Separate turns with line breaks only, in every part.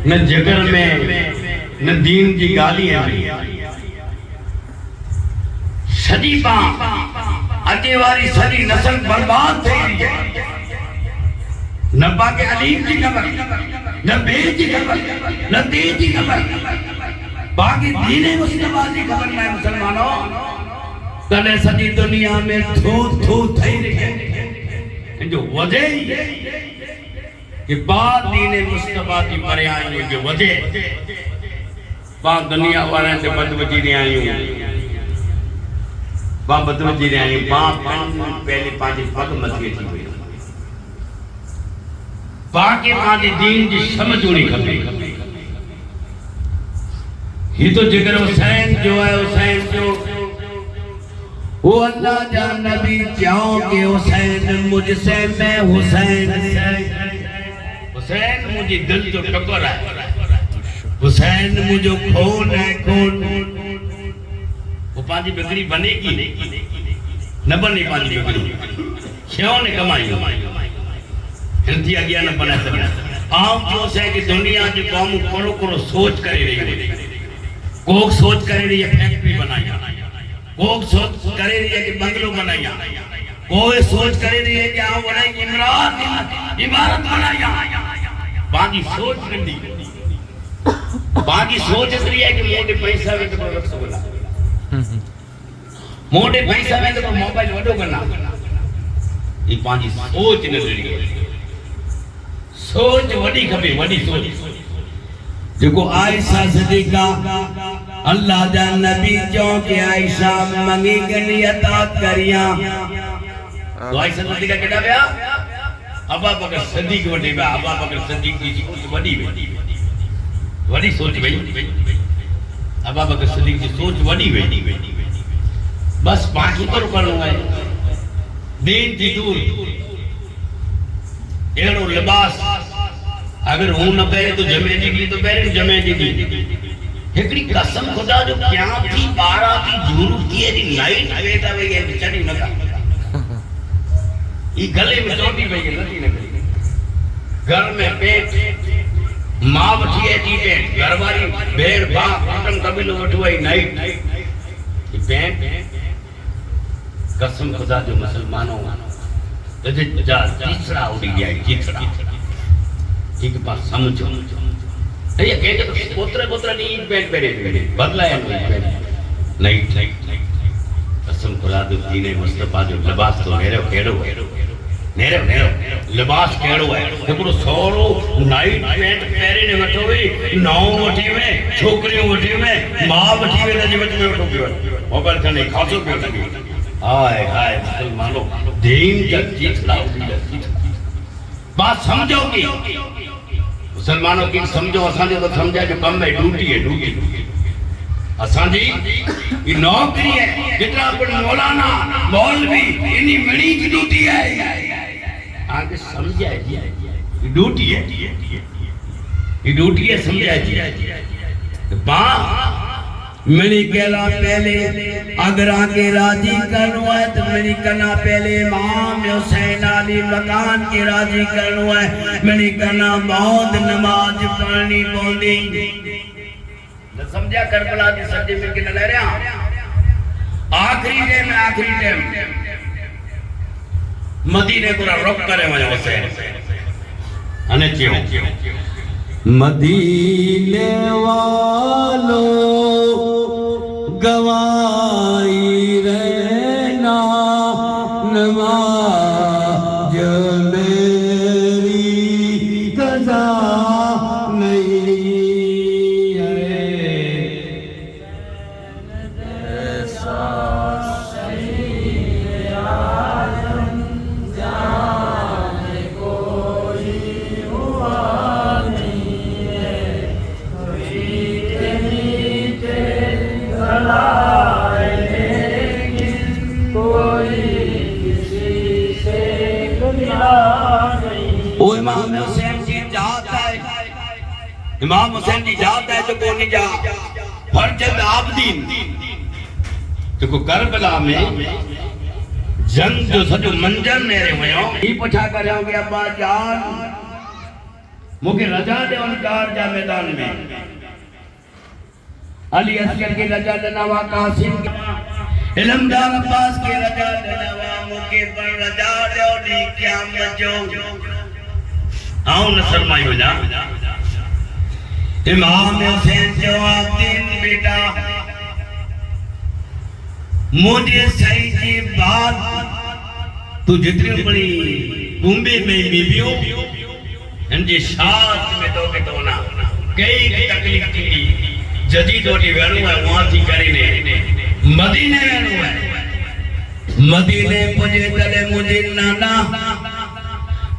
न जिगर में न दीन की गालियां सदी पा अचे वारी सदी नस्ल बर्बाद थी रही है। न पाके अलीम की खबर न बे की खबर न ते की खबर बाकी दीने मुस्तफा की खबर ना मुसलमानों तने सदी दुनिया में थू थू थई रही है जो वजह कि बाद दीने मुस्तफा की परे आयु जो वजह बा दुनिया वाले से बदवजी ने आयु बा बदवजी ने आयु बा पहले पांच पग मथे थी हुई बाकी पांच दीन की समझ होनी खपे। ये तो जिक्र हुसैन जो है हुसैन जो वो अल्लाह जा नबी जाओ के हुसैन मुझसे मैं हुसैन हुसैन मुझे दिल तो टकर है हुसैन मुझे खून है खून वो पांची बिगड़ी बनेगी न बने पांची बिगड़ी क्यों ने कमाई हिंदी अगिया न बना सकता आम जो है कि दुनिया की कौम करो करो सोच करे रही है कोक सोच करे रही है फैक्ट्री बनाई कोक सोच करे रही है कि बंगलो बनाई कोई सोच करे रही है कि आओ बनाई इमारत बनाई बाकी सोच नहीं बाकी सोच रही है कि मोटे पैसा में तो रसगुल्ला मोटे पैसा में तो मोबाइल वडो करना ये पांची सोच न रही सोच वडी खपे वडी सोच देखो आयशा सदीका अल्लाह जा नबी जो के आयशा मंगी गनी अता करिया तो आयशा सदीका केड़ा बया अबा बकर सदीक वडी बया अबा बकर सदीक की वडी वडी सोच भई अबा बकर सदीक की सोच वडी बस बाकी तो करनो है दीन थी दूर एड़ो लिबास अगर हूं न पहरे तो जमे जी तो पहरे जमे जी एकड़ी कसम खुदा जो क्या थी 12 की जरूरत की है नाइट वेटा वे ये बेचारी न का ई गले में चोटी पे ये नथी न घर में पेट मां बठी है जी पेट घर वाली भेड़ बा कुटुंब कबीलो वठवाई नाइट ई पेट कसम खुदा जो मुसलमानों तजे जा तीसरा उड़ी गया तीसरा ठीक बात समझो ये कहते तो पोतरे नहीं पेट पेरे बदला है नहीं कसम खुदा जो दीने मुस्तफा जो लिबास तो नेरो लिबास केड़ो है एकड़ो सोरो नाइट पेंट पेरे ने वठो हुई नौ वठी में छोकरियों वठी में मां वठी में जे वच में वठो पियो मोबाइल कने खासो पियो लगी हाय हाय मुसलमानों दीन का तीसरा बात समझो कि मुसलमानों की समझो असांजो तो समझा जो कम है ड्यूटी असांजी ये नौकरी है जितना पर मौलाना मौलवी इन्हीं मिणी की ड्यूटी है आगे समझा ये ड्यूटी है समझा बा मिणी केला पहले अगर आगे राजी करनो है तो मिणी कना पहले इमाम हुसैन अली मकान के राजी करनो है मिणी कना मौत नमाज पढ़नी पौंदी न समझा करबला दी सजे में के न ले रहा आखिरी टाइम मदीने को रोक करे वने हुसैन अने क्यों मदीने वालों गवाई रहना नमाज मेरी कज़ा नहीं है ऐसा शहीद आज़म जाने कोई हुआ नहीं है मीठे मीठे इमाम हुसैन जी जाता है तो कोनी जा फरजद आबदीन तो करबला में जंग जो सजो मंजर नेरे वयो ई पुछा करयो कि अब्बा जान मुके रजा दे उन कार जा मैदान में अली असगर की रजा दनावा कासिम के इलमदार अब्बास की रजा दनावा मुके पर रजा दे नी क़यामत जो आऊं न शर्मायो जा इमाम हुसैन जवाब दीन बेटा मुझे सही की बात तू जितनी बड़ी कुंबे में बीबियो इनके साथ में तो के तो ना कई तकलीफ थी जदी तोटी वेणु है वहां थी करीने मदीने वेणु है मदीने पुजे तले मुझे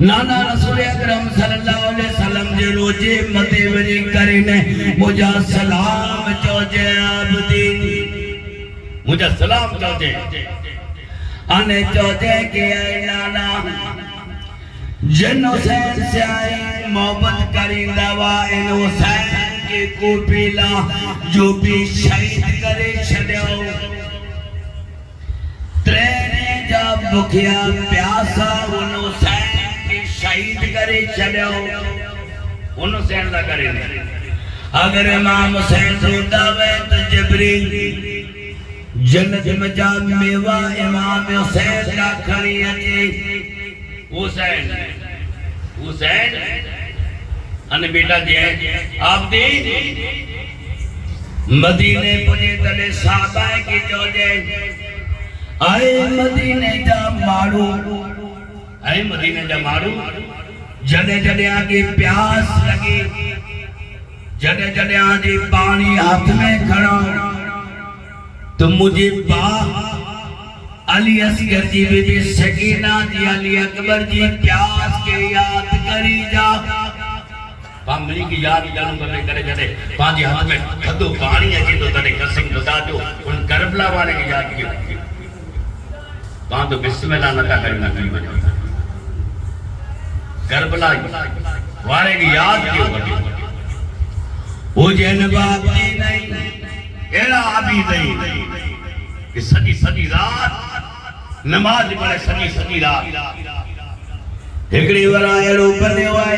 नाना रसूल अकरम सल्लल्लाहु अलैहि वसल्लम जे रोजे मते वरी करीने मुझा सलाम चोजे आबदीन मुझा सलाम चोजे अने चोजे के नाना जन हुसैन से आई मोहब्बत करींदा वा इन हुसैन के कोपीला जो भी शहीद करे छड़ियो त्रेने जा भुखिया प्यासा उन हुसैन के शहीद करे छड़ियो उन हुसैन दा करे अगर इमाम हुसैन रोंदा वे तो जिब्रील जन्नत में जा मेवा इमाम हुसैन का खड़ी अचे हुसैन हुसैन अने बेटा जे आप दे मदीने पुजे तले साहबा की जोजे आए मदीने जा मारू आए मदीने जा मारू जड़े जड़े आगे प्यास लगी जड़े जड़े आगे पानी हाथ में खड़ा तो मुझे बा अली असगर जी बीबी सकीना जी अली अकबर जी प्यास के याद करी जा पामली की याद जानू करे करे जदे पांजी हाथ में थदो पानी अचे तो तने कसम खुदा जो उन करबला वाले की याद की पां तो बिस्मिल्लाह नका करना करी करबला वाले की याद की वो जैन बाप जी नहीं एड़ा अभी नहीं कि सदी सदी रात नमाज पढ़े सदी सदी रात एकड़ी वरा एड़ो बने वाए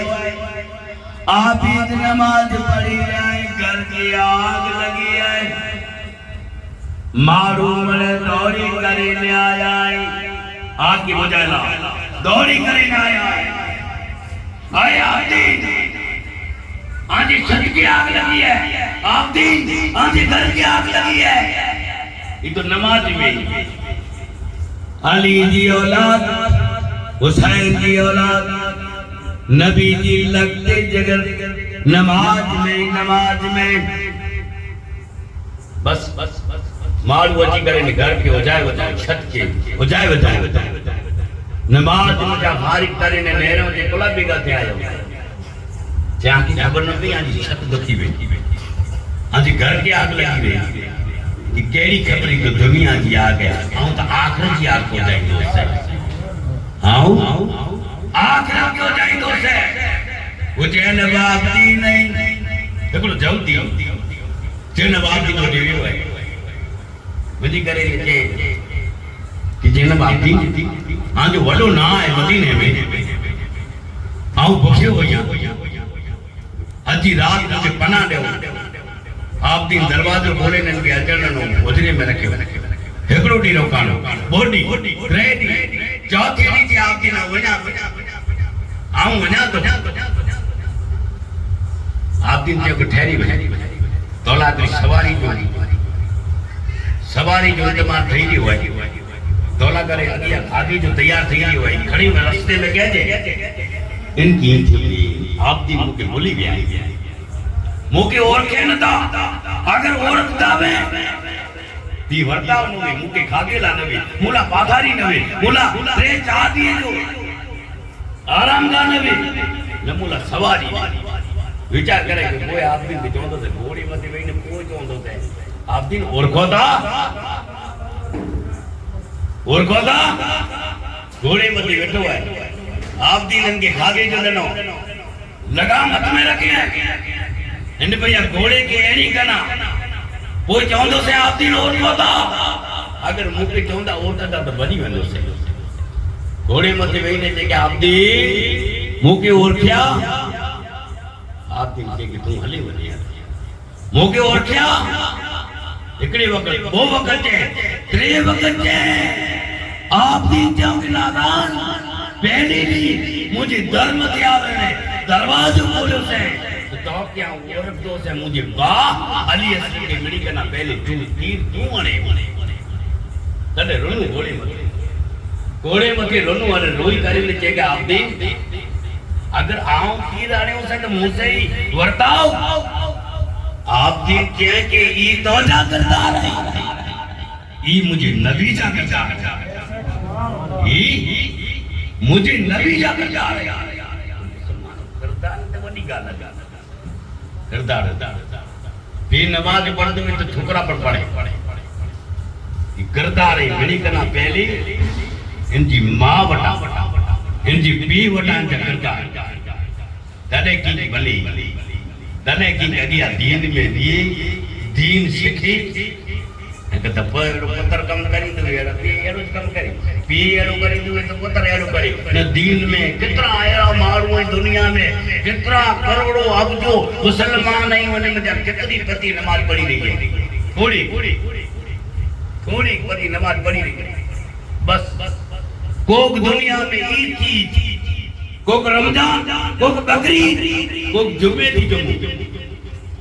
आप ईद नमाज पढ़ी जाए घर की आग लगी है मारू मरे दौड़ी करे ले आया आग की बुझाना दौड़ी करे ले आया आज छत की आग लगी है आप दिन आज घर की आग लगी है ये तो नमाज में अली जी औलाद हुसैन जी औलाद नबी जी लगते जगह नमाज में बस मारू अची करे घर के हो जाए छत के हो जाए नमाज में जा फारिग करे ने नेरो जे कोला बिगा थे आयो जा की खबर न पई आज छत दुखी बैठी आज घर के आग लगी वे कि केड़ी खबरी तो दुनिया की आ गया आऊं तो आखिरत की आग हो जाए दोस्त आऊं आखिरत क्यों जाए दोस्त वो जैन बाप दी नहीं देखो जल्दी जैन बाप दी तो देवी है मुझे करे जे कि जैन बाप दी हां जो वडो ना है मदीने में आऊं भूखे हो गया अजी रात मुझे पना दे आप दिन दरवाजो खोले ने के अचरण नो उजरे में रखे हेकड़ो डी रोकानो बोडी रेडी चौथी डी जी आप दिन वना आऊं वना तो आप दिन जो ठहरी दौलत सवारी जो जमा થઈ ગઈ હોય दौला करे अगिया आगे जो तैयार થઈ ગઈ હોય खड़ी में रास्ते में कह जे इनकी थी आप दिन मुके बोली गया मुके और के न दा अगर औरत दावे ती वर्ताव नुवे मुके खागेला नवे मुला पाथारी नवे मुला रे चा दिए जो आराम गा नवे न मुला सवारी विचार करे कि कोई आप दिन बिचोंदो से घोड़ी मते वेने कोई चोंदो से आप दिन और खोदा घोड़े मते बैठो है आप दिन इनके खागे जो दनो लगाम हाथ में रखे हैं इन भैया घोड़े के एड़ी कना कोई चौंदो से आप दिन और खोदा अगर मुके चौंदा ओटा तो बनी वेंदो से घोड़े मते वेने जे के आप दिन मुके और क्या आप दिन के तू हले वने मोके ओरख्या एकड़े वक्त वो वक्त है त्रे वक्त है आप दिन जाओ नादान पहली भी मुझे धर्म के आवे ने दरवाजो खोलो से तो क्या औरत दो से मुझे वाह अली असली के मिली करना पहले तू तीर तू अने तने रोनु घोड़े मथे रोनु अने रोई करी चेगा आप दिन अगर आऊं तीर आने हो सके मुझसे ही वर्ताओ आप दिन क्या के ई तो जा करता रहे ई मुझे नबी जा करता ई मुझे नबी जा करता रहे करता तो बड़ी गाल लगा करता फिर नमाज पढ़ते में तो ठुकरा पर पड़े करता रहे मिली करना पहले इनकी माँ वटा इनकी पी वटा करता तने की भली तने की अगिया दीन में दिए दीन सीखी कहता पर पुत्र कम करी तो यार पी एरो कम करी पी एरो करी तो पुत्र एरो करी न दीन में कितना आया मारू है दुनिया में कितना करोड़ों अब्जो मुसलमान नहीं होने में जब कितनी पति नमाज पढ़ी रही है थोड़ी पति नमाज पढ़ी रही है बस कोक दुनिया में ईद की Coke Ramzan Coke Bakrid Coke जुमे दी जम्मू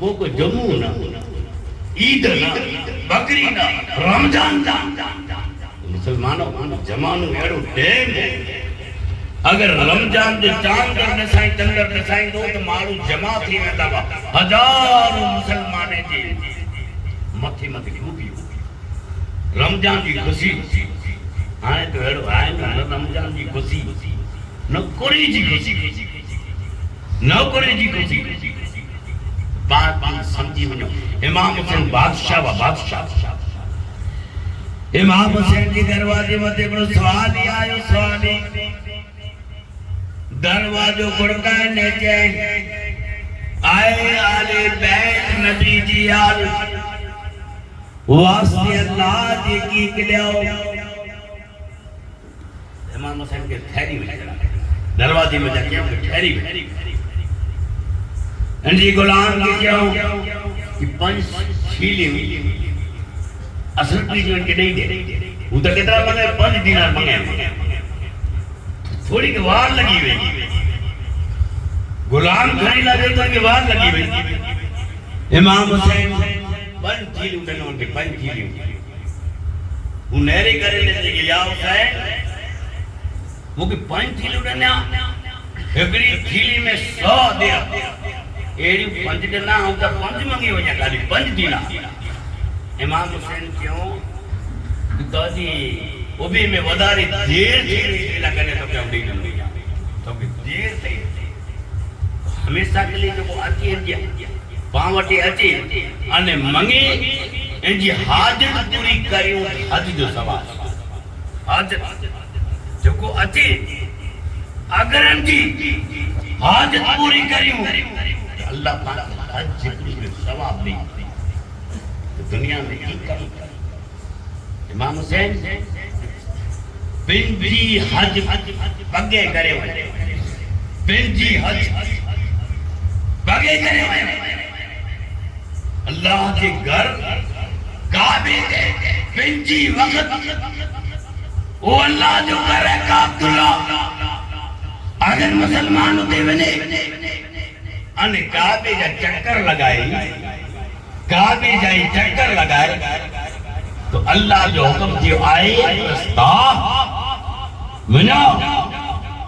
कोक जम्मू ना ईद ना बकरी ना रमजान ना मुसलमानों जमानो एड़ो टेम अगर रमजान जे चांद कर साईं चंदर ने साईं दो तो मारू जमा थी वेंदा वा हजारों मुसलमाने जे मथे मथे खूबी रमजान की खुशी हाने तो एड़ो आए ना रमजान की खुशी नौकरी जी खुशी नौकरी जी खुशी बात समझी वनो इमाम हुसैन बादशाह इमाम हुसैन के दरवाजे मथे बड़ो सवाल ही आयो सवाल दरवाजो गुड़काने चे आए आले बैत नबी जी आल वास्ते अल्लाह जी की कल्याओ इमाम हुसैन के ठहरी में दरवाजे में जाके ठहरी में जी गुलाम के जाओ कि पंच छीली असल की जीवन के नहीं दे वो तो कितना मंगे 5 दिनार मंगे थोड़ी की वार लगी हुई गुलाम खड़ी लगे तो की वार लगी हुई इमाम हुसैन 5 छीली उठने उनके 5 छीली वो नहरे करे लेते कि या हुसैन वो की 5 छीली उठने एकड़ी छीली में 100 दे एड़ी 5 देना हम तो 5 मंगी हो जा खाली 5 दिना इमाम हुसैन क्यों तो जी वो भी में वधारी देर थी लगने तो क्या उड़ी नहीं तो भी देर थी हमेशा के लिए जो वो आती है पावटी आती अने मंगी इंजी हाजत पूरी करियो हज जो सवाल हाजत जो को आती अगर इंजी हाजत पूरी करियो अल्लाह पाक हज जितनी में सवाब दी तो दुनिया में ही कम इमाम हुसैन बिन जी हज बगे करे हुए बिन जी हज बगे करे हुए अल्लाह के घर काबे के बिन जी वक्त वो अल्लाह जो करे काबतुल्ला अगर मुसलमान होते बने अने काबे जा चक्कर लगाए काबे जाई चक्कर लगाए तो अल्लाह जो हुक्म दियो आए रस्ता मना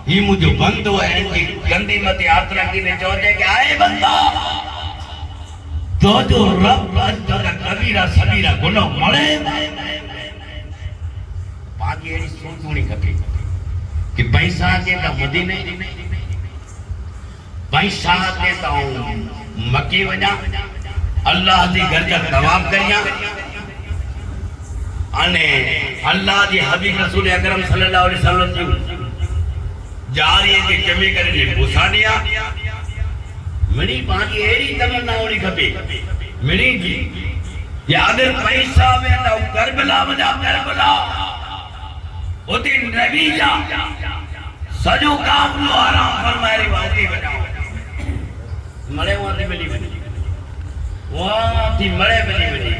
ये मुझे बंद हुआ है कि गंदी मत यात्रा की ने चोदे के आए बंदा तो जो रब तो कबीरा सबीरा गुनाह मळे बाकी एडी सोचणी खपे कि पैसा के का मदीने पैसा के तो मक्के वजा अल्लाह दी घर का तवाफ करिया अने अल्लाह दी हबीब रसूल अकरम सल्लल्लाहु अलैहि वसल्लम जारी के जमे करे बुसानिया मनी बाकी एड़ी तमन्ना होनी खपे मनी जी ये अगर पैसा में तो करबला वजा करबला ओते नबी जा सजो काफलो आराम फरमाए वाके बजाओ मरे वहां थी मिली वही वहां थी मरे मिली वही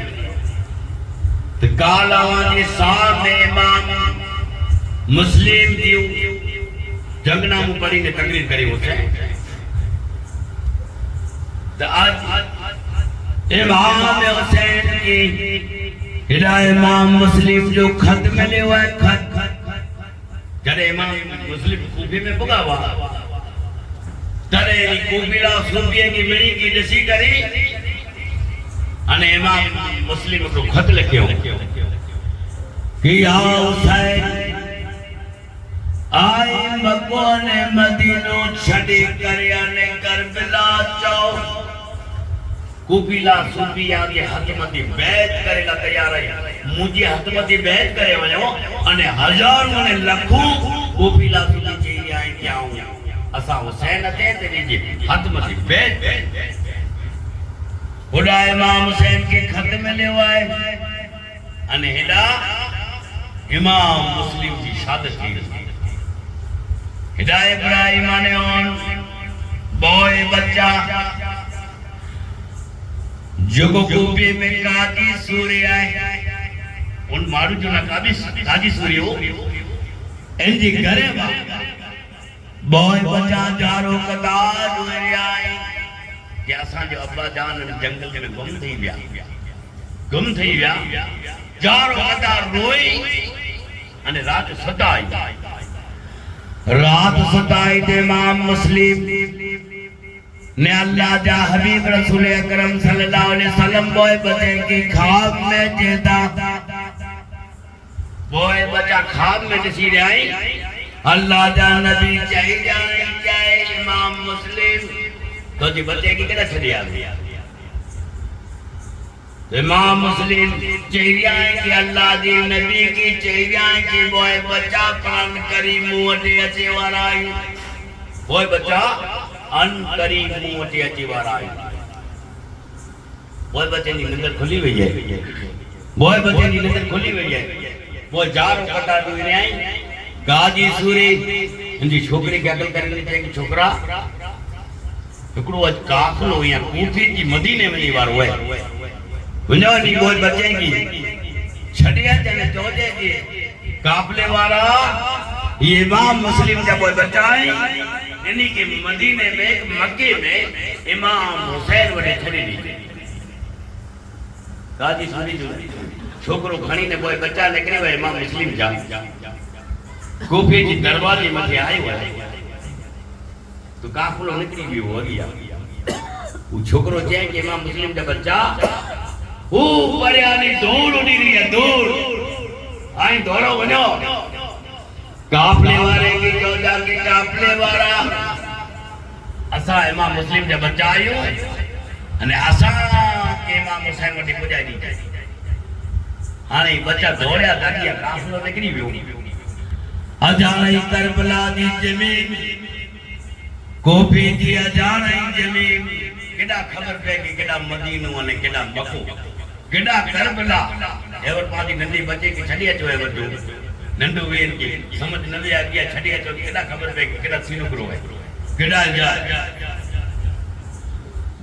तो काल आवाज़ साथ इमाम मुस्लिम दियो जंगनामू पढ़ी ने तकरीर करी उसे तो आज इमाम हुसैन की हिरा इमाम मुस्लिम जो खत मिले हुआ है खत जरे इमाम मुस्लिम कूफे में पुगा हुआ तरे कूफीला सूफिया की मिली की दसी करी अने इमाम मुस्लिम को खत लिखियो कि या हुसैन आई मक्को ने मदीनो छड़ी कर ने करबला चौ कूफीला सूफिया के हतमती बैत करेला तैयार है मुझे हतमती बैत करे वयो अने हजारों ने लाखों कूफीला सूफी चई आई क्या हूं असा हुसैन ते तेरी हतमती बैत हुडा इमाम हुसैन के खत में ले आए अने हिडा इमाम मुस्लिम की शादी थी हिडा इब्राहिम ने ऑन बॉय बच्चा जोगो कूपे में काजी सूर्य आए उन मारू जो ना काजी सूर्य हो एंजी घरे बा बॉय बच्चा जारो कतार हुए आए कि असा जो अब्बा जान जंगल में गुम थी विया जारो कतार रोई अने रात सताई ते इमाम मुस्लिम ने अल्लाह जा हबीब रसूल अकरम सल्लल्लाहु अलैहि वसल्लम बॉय बच्चे की ख्वाब में जेता बॉय बच्चा ख्वाब में दिसी रही अल्लाह जा नबी चाहिए इमाम मुस्लिम तो जी बच्चे की केड़ा छड़िया इमाम मुस्लिम चाहिए कि अल्लाह दी नबी की चाहिए कि बॉय बच्चा प्राण करी मुंह अचे वाला बॉय बच्चा अन करी मुंह अचे वाला बॉय बच्चे की नजर खुली हुई है बॉय बच्चे की नजर खुली हुई है वो जारो कटा दुई रे आई गाजी सूरी इंदी छोकरी के अकल करने चाहिए छोकरा एकड़ो आज काफलो या कूफी की मदीने में वारो है बुझानी बॉय बच्चे की छड़िया जने जोजे की काफले वाला ये इमाम मुस्लिम का बॉय बच्चा है इन्हीं के मदीने में मक्के में इमाम हुसैन वडे छड़ी दी गाजी सूरी जो छोकरो खणी ने बॉय बच्चा निकले हुए इमाम मुस्लिम जा कूफे की दरवाजे मथे आयो है तो काफलो निकली भी हो गया वो छोकरो जे के इमाम मुस्लिम का बच्चा ओ परियानी दौड़ उड़ी रही है दौड़ आई दौड़ो वनो काफले वाले की चौजा की काफले वाला असा इमाम मुस्लिम का बच्चा आयो अने असा के इमाम हुसैन वटी पुजाई दी हाने बच्चा दौड़या दादिया काफलो निकली वियो अजाने करबला दी जमीन कोफी दी अजाने जमीन केडा खबर पे कि केडा मदीनो अने केडा मक्को केडा करबला एवर पादी नंदी बच्चे की छड़ी अचो है वडो नंदो वेर की समझ नवी आ गया छड़ी अचो केडा खबर पे कि केडा सीनो करो है केडा जा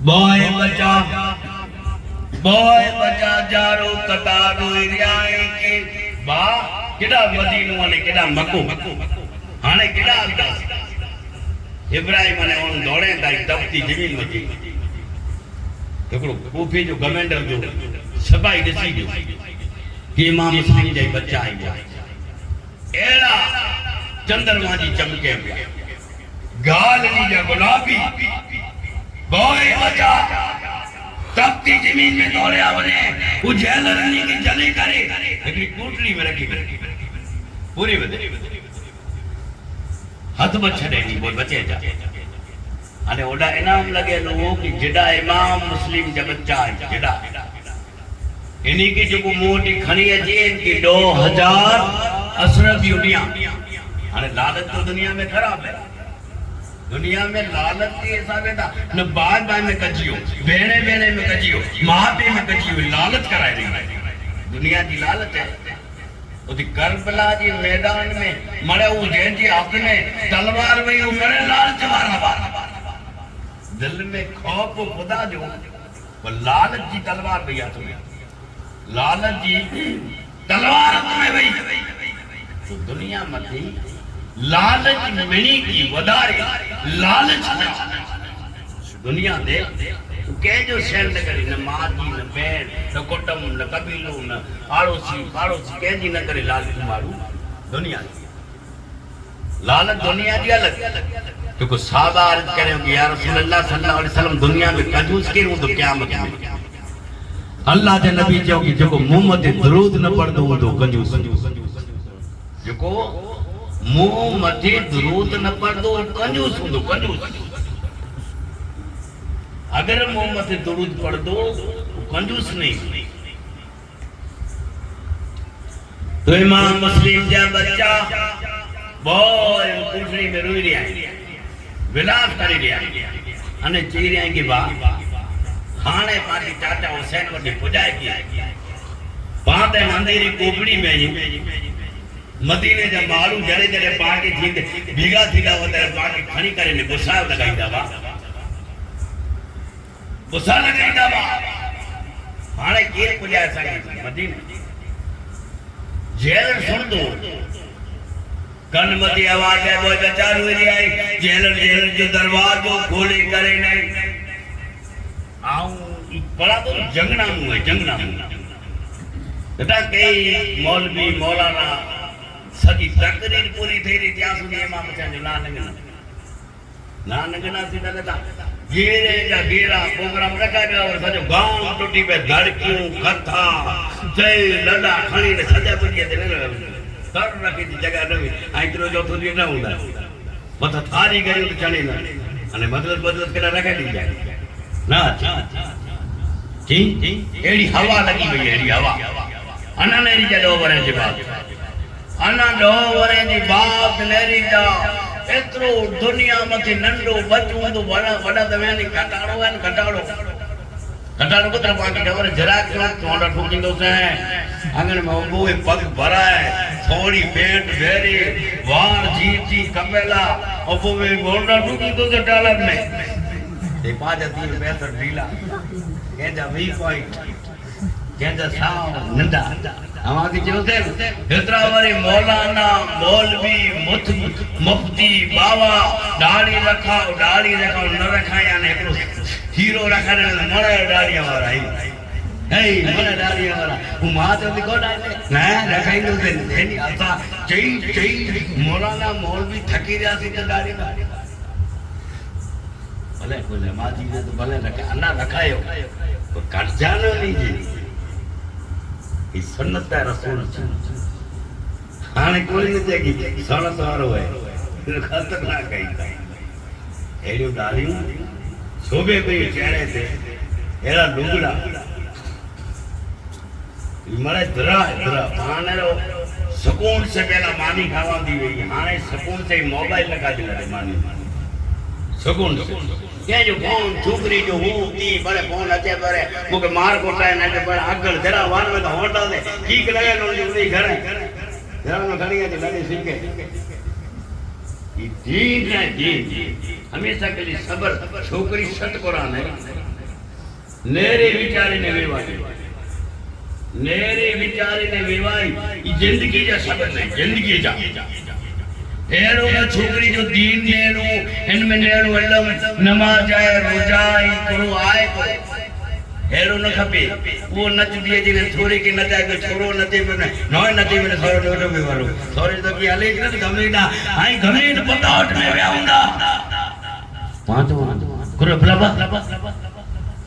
बॉय बच्चा जारो कतारो रियाए के बा केडा मदीनो अने केडा मक्को हाने केडा अल्लाह इब्राहिम ने उन दौड़े दाई तपती जमीन में जी एकड़ो कूफी जो कमांडर जो सबाई दसी जो कि इमाम मुस्लिम जे बच्चा आई गया एड़ा चंद्रमा जी चमके गया गाल नी जा गुलाबी बॉय बच्चा तपती जमीन में दौड़े आवने वो जेलर नी की जले करे एकड़ी कोटली में रखी पूरी बदे हाथ में छड़े नहीं बोल बचे जा अने ओडा इनाम लगे लोगों की जेडा इमाम मुस्लिम जब बच्चा है जेडा इन्हीं की जो मोटी खणी है जी इनकी 2000 अशरफ दुनिया अने लालच तो दुनिया में खराब है दुनिया में लालच के हिसाब है न बात बात में कजियो बेणे बेणे में कजियो मां पे में कजियो लालच कराए रही दुनिया की लालच है उदी करबला जी मैदान में मरे वो जैन जी आपने तलवार में वो मरे लाल चवारा दिल में खौफ खुदा जो पर लालच जी तलवार भैया तुम्हें लालच जी तलवार तुम्हें भाई तो दुनिया मथी लालच मिणी की वधारे लालच दुनिया दे के जो शैल न करे न मां जी न बहन न कुटुंब न कबीलो न आड़ोसी पाड़ोसी के जी न करे लालच मारू दुनिया लालच दुनिया जी अलग तो को साहबा अर्ज करे कि या रसूल अल्लाह सल्लल्लाहु अलैहि वसल्लम दुनिया में कंजूस के हूं तो क़यामत में अल्लाह जे नबी जो कि जो मुंह मथे दरूद न पढ़दो तो कंजूस जो मुंह मथे दरूद न पढ़दो कंजूस हूंदो कंजूस अगर मुंह मथे दरूद पढ़दो कंजूस नहीं तो इमाम मुस्लिम जा बच्चा बोल कुटड़ी में रोई रहा विलास कर रहा अने चई रहा कि वाह हाणे पाटी टाटा हुसैन वॾी पुॼाए की पाण मंदिर कोपड़ी में मदीने जा माण्हू जड़े जड़े पाटी थींदे भीगा थींदा वधे पाटी खणी करे ने गुस्सा लगाईंदा वा गुस्सा लगाईंदा वा हाणे केर पुॼाए सघे मदीने जेल सुन दो कन मती आवाज है वो बेचारो री आई जेल जेल जो दरवाजो खोले करे नहीं आऊं बड़ा तो जंगना मुंह है जंगना बेटा कई मौलवी मौलाना सदी तकरीर पूरी थई रही त्या सुधी इमाम हुसैन जो ना नंगना सीधा लता घेरे जा घेरा प्रोग्राम रखा गया और सजो गांव टूटी पे धड़कियों कथा जय लड़ा खणी ने सजा बुझे दे कर रखी जगह न आइतरो जो तो न हुंदा मत थारी गयो तो चले ना अने बदल के रखा दी जाए ना जी एड़ी हवा लगी हुई एड़ी हवा अना नेरी जडो वरे जी बात अना दो वरे जी बात नेरी जा एतरो दुनिया मथे नंडो बचो तो बड़ा बड़ा दवेनी कटाड़ो है कटाड़ो कटाड़ो को तरफ आके खबर जरा क्यों तोड़ा ठोकिंदो से आंगन में वो पग भरा है थोड़ी पेट भेरी वार जीती कपेला और वो बोलना ठोकिंदो से डॉलर में ये 5 पैसा ढीला केजा वी पॉइंट केजा साव नंदा हमारी जो से इतना वाली मौलाना मौलवी मुफ्ती बाबा दाढ़ी रखा न रखा यानी हीरो रखा मरे दाढ़ी वाला हे मरे दाढ़ी वाला वो मां तो को डाले ना रखाई तो नहीं आता चई मौलाना मौलवी थकी रहा सी तो दाढ़ी भले कोई माजी ने तो भले रखा अन्ना रखायो तो कट जानो नहीं जी ये सुन्नत है रसूल हाने कोई नहीं देगी सुन्नत वारो है खतरनाक है एड़ो डालियो शोभे पे चेहरे थे एड़ा लुगड़ा मरे दरा हाने रो सुकून से पहला मानी खावा दी हुई हाने सुकून से मोबाइल लगा दिला मानी सुकून के जो फोन छोकरी जो हूं ती बड़े फोन अचे बड़े मुके मार कोटाए न ते बड़ा अगल जरा वार में तो होटा दे ठीक लगे नो जो नहीं घर जरा में खड़ी है लड़ी सीखे ये दीन है दीन हमेशा के लिए सब्र छोकरी सत कुरान है नेरे विचारे ने विवाही ये जिंदगी जा सब्र नहीं जिंदगी जा एरो का छोकरी जो दीन नेरो इनमें नेरो अल्लाह नमाज आए रोजा ही करो आए को एरो न खपे वो नच दिए जिने छोरे के नचा के छोरो नचे में नॉय नचे में छोरो डोडो में वालो छोरे तो की आले न गमीना आई गमीन पताट में आऊंगा पांच करो भला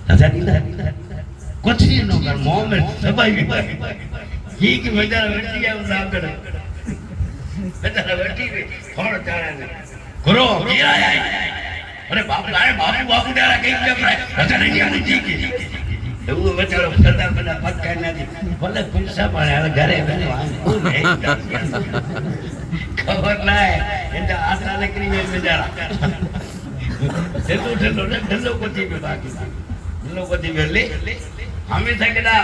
नचा दीदा कुछ नहीं नो कर मुंह में सबाई भी ही की मजा बैठी है उन नाम कर बेचारा बैठी हुई थोड़ा चारा ने करो किया है अरे बाप बापू डाला कहीं पे अच्छा नहीं आनी जी की तो वो बेचारा सरदार बना पक करना जी बोले पैसा पड़े घरे बने खबर ना है इनका आटा निकली में बेचारा ढल्लो को थी बाकी ढल्लो को थी ले हमेशा केदा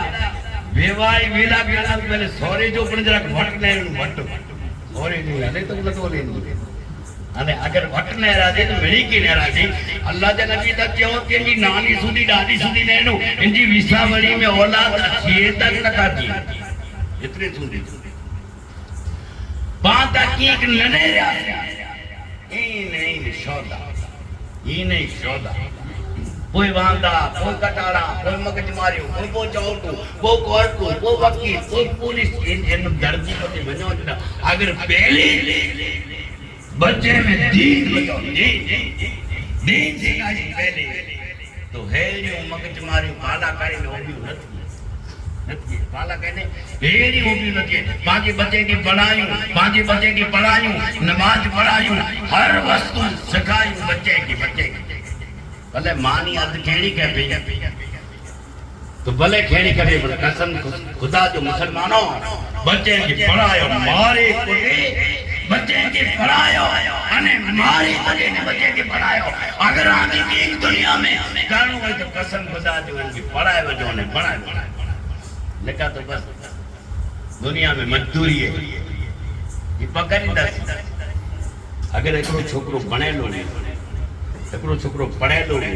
बेवाई वेला बेला पहले सॉरी जो पण जरा घट नहीं घट और नहीं ले तो तो ले अने अगर वट न राजे तो मिली की न राजे अल्लाह जे नबी ता क्यों के जी नानी सुधी दादी सुधी नेनु इंजी विसावली में औलाद अच्छी तक नका थी इतने सुधी पाता की एक नने रा ई नहीं शौदा कोई वांदा कोई कटाड़ा कोई मगज मारियो कोई को चौटू को कोर्टू को वकील कोई पुलिस इन दर्जी पते बनो अगर पहले बच्चे में दीन बचाओ दीन सिखाई पहले तो है जो मगज मारियो काला करे में वो भी नथी काला कहने हेड़ी वो भी नथी बाकी बच्चे की पढ़ायूं नमाज पढ़ायूं हर वस्तु सिखायूं बच्चे की भले मानी अद खेड़ी कह पे तो भले खेड़ी करे कसम खुदा जो मुसलमानों बच्चे की पढ़ायो मारे कोटे बच्चे की पढ़ायो अने मारे कोटे ने बच्चे की पढ़ायो अगर आगे की एक दुनिया में कानू है तो कसम खुदा जो उनकी पढ़ाए वजो ने पढ़ाए लेका तो बस दुनिया में मजदूरी है ये पकड़ी दस अगर एकरो छोकरो बनेलो ने एकरो छोकरो पढ़ेलो ने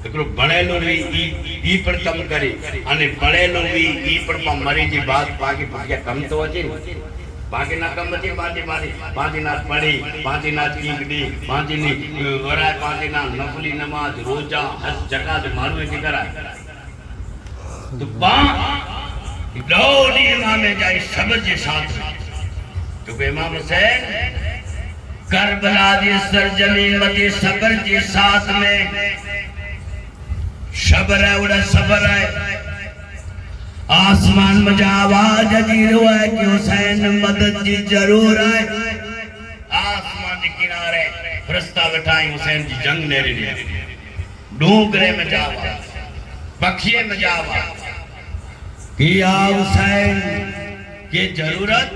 एकरो बनेलो ने ई पर कम करे अने पढ़ेलो भी ई पर मरी जी बात बाकी बाकी कम तो अचे बाकी ना कम अचे बाकी ना पढ़ी बाकी ना कींगडी बाकी नी वराय बाकी ना नफली नमाज रोजा हज ज़कात मारू के करा तो बा दौड़ी इमाम जाए शब्द के साथ तो इमाम हुसैन करबला दी सरजमीन मते सबर के साथ में शबर है उड़ा सबर है आसमान में जा आवाज अजीर हुआ है कि हुसैन मदद की जरूर है आसमान के किनारे फरिश्ता बैठाई हुसैन की जंग नेरी ने डूंगरे में जा पक्षिए में जा किया हुसैन की जरूरत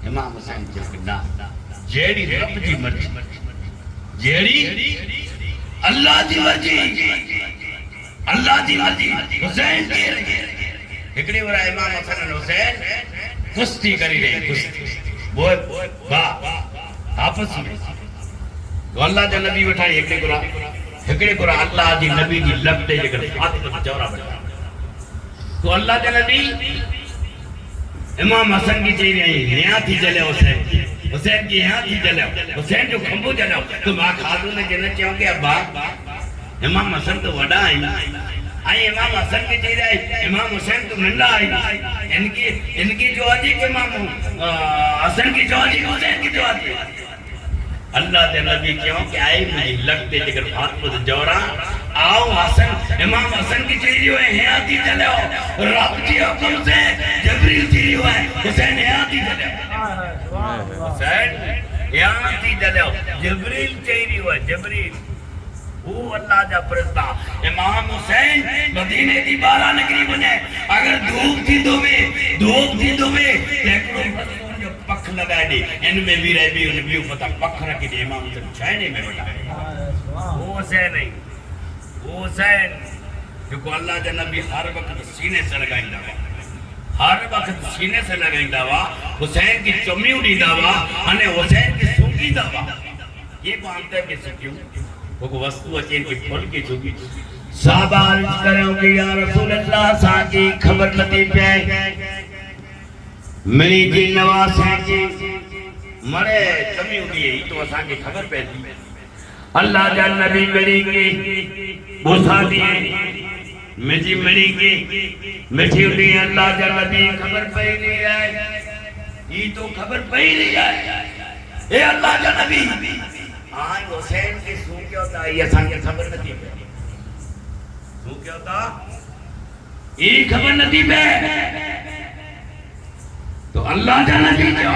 इमाम हुसैन के ना जेड़ी रब की मर्जी जेड़ी अल्लाह की मर्जी हुसैन की एकड़ी वरा इमाम हसन हुसैन कुश्ती करी रहे कुश्ती वो बा आपस में तो अल्लाह जा नबी बैठा एकड़े कोरा अल्लाह जी नबी जी लपटे जकर फातिमा जौरा बैठा तो अल्लाह जा नबी इमाम हसन की चई रही यहां थी चले हुसैन की यहां थी चले हुसैन जो खंबो चलो तो मां खादू ने जने क्यों के अब्बा इमाम हसन तो वड़ा आई इमाम हसन की चई रही इमाम हुसैन तो नंदा आई इनकी जो आजी के इमाम हसन की जो आजी हुसैन की जो आजी अल्लाह दे नबी क्यों के आई मुझे लगते जिगर फातिमा जौरा आओ हसन इमाम हसन की चीज है हयाती चले रब की हुक्म से जबरील चीज है हुसैन हयाती चले हुसैन हयाती चले जबरील चीज है जबरील वो अल्लाह जा फरिश्ता इमाम हुसैन मदीने दी बाला नगरी बने अगर धूप थी दोवे एकड़ो पख लगा दे इनमें भी रह भी उन भी पता पख रख दे इमाम हुसैन छाने में बैठा वो हुसैन नहीं वो हुसैन जो को अल्लाह जा नबी हर वक्त सीने से लगाइंदा वा हुसैन की चुमियूं दींदा वा अने हुसैन की सूंघींदा वा ये बांधते के सूंघियूं वो को वस्तु अचेन की फुल की सूंघी साहबा अर्ज करो कि या रसूल अल्लाह साकी खबर नथी पे मेरी जी नवाज है जी मरे चमी हुई तो असा की खबर पे थी अल्लाह जा नबी मेरी की बोसा दिए मेरी मेरी की मिठी हुई अल्लाह जा नबी खबर पे नहीं है ये तो खबर पे नहीं है ए अल्लाह जा नबी हां हुसैन की सू क्या होता ये असा की खबर नहीं पे सू क्या होता ये खबर नहीं पे तो अल्लाह जा नबी जो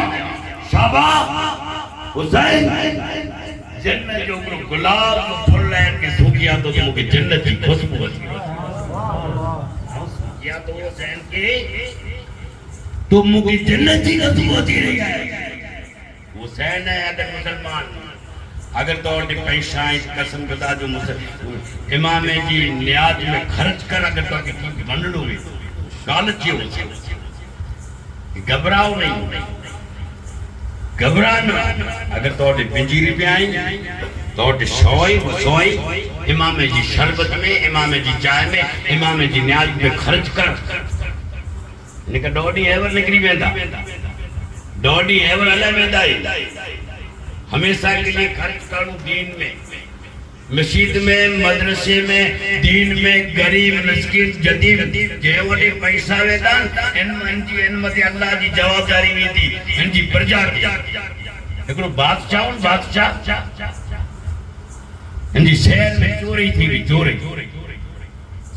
शाबाश हुसैन जन्नत जो गुलाब जो फूल लेन के सूखिया तो मुझे जन्नत की खुशबू आती या तो हुसैन के तो मुझे जन्नत की खुशबू आती रही है हुसैन है अगर मुसलमान अगर तो पैसा कसम खुदा जो इमाम जी नियाज में खर्च कर अगर तो मंडलो में लालची हो घबराओ नहीं घबराना अगर तोड़े बिंजीरी पे आई तोड़े शोई वसोई इमाम जी शरबत में इमाम जी चाय में इमाम जी न्याज में खर्च कर निक डोडी एवर निकरी वेंदा डोडी एवर अले वेंदा हमेशा के लिए खर्च करूं दीन में मस्जिद में मदरसे में दीन में गरीब मिस्किन जदीद जे वडे पैसा वेदान इन मते अल्लाह जी जवाबदारी वेंदी इन जी प्रजा एकड़ो बादशाह इन जी शहर में चोरी थी चोरी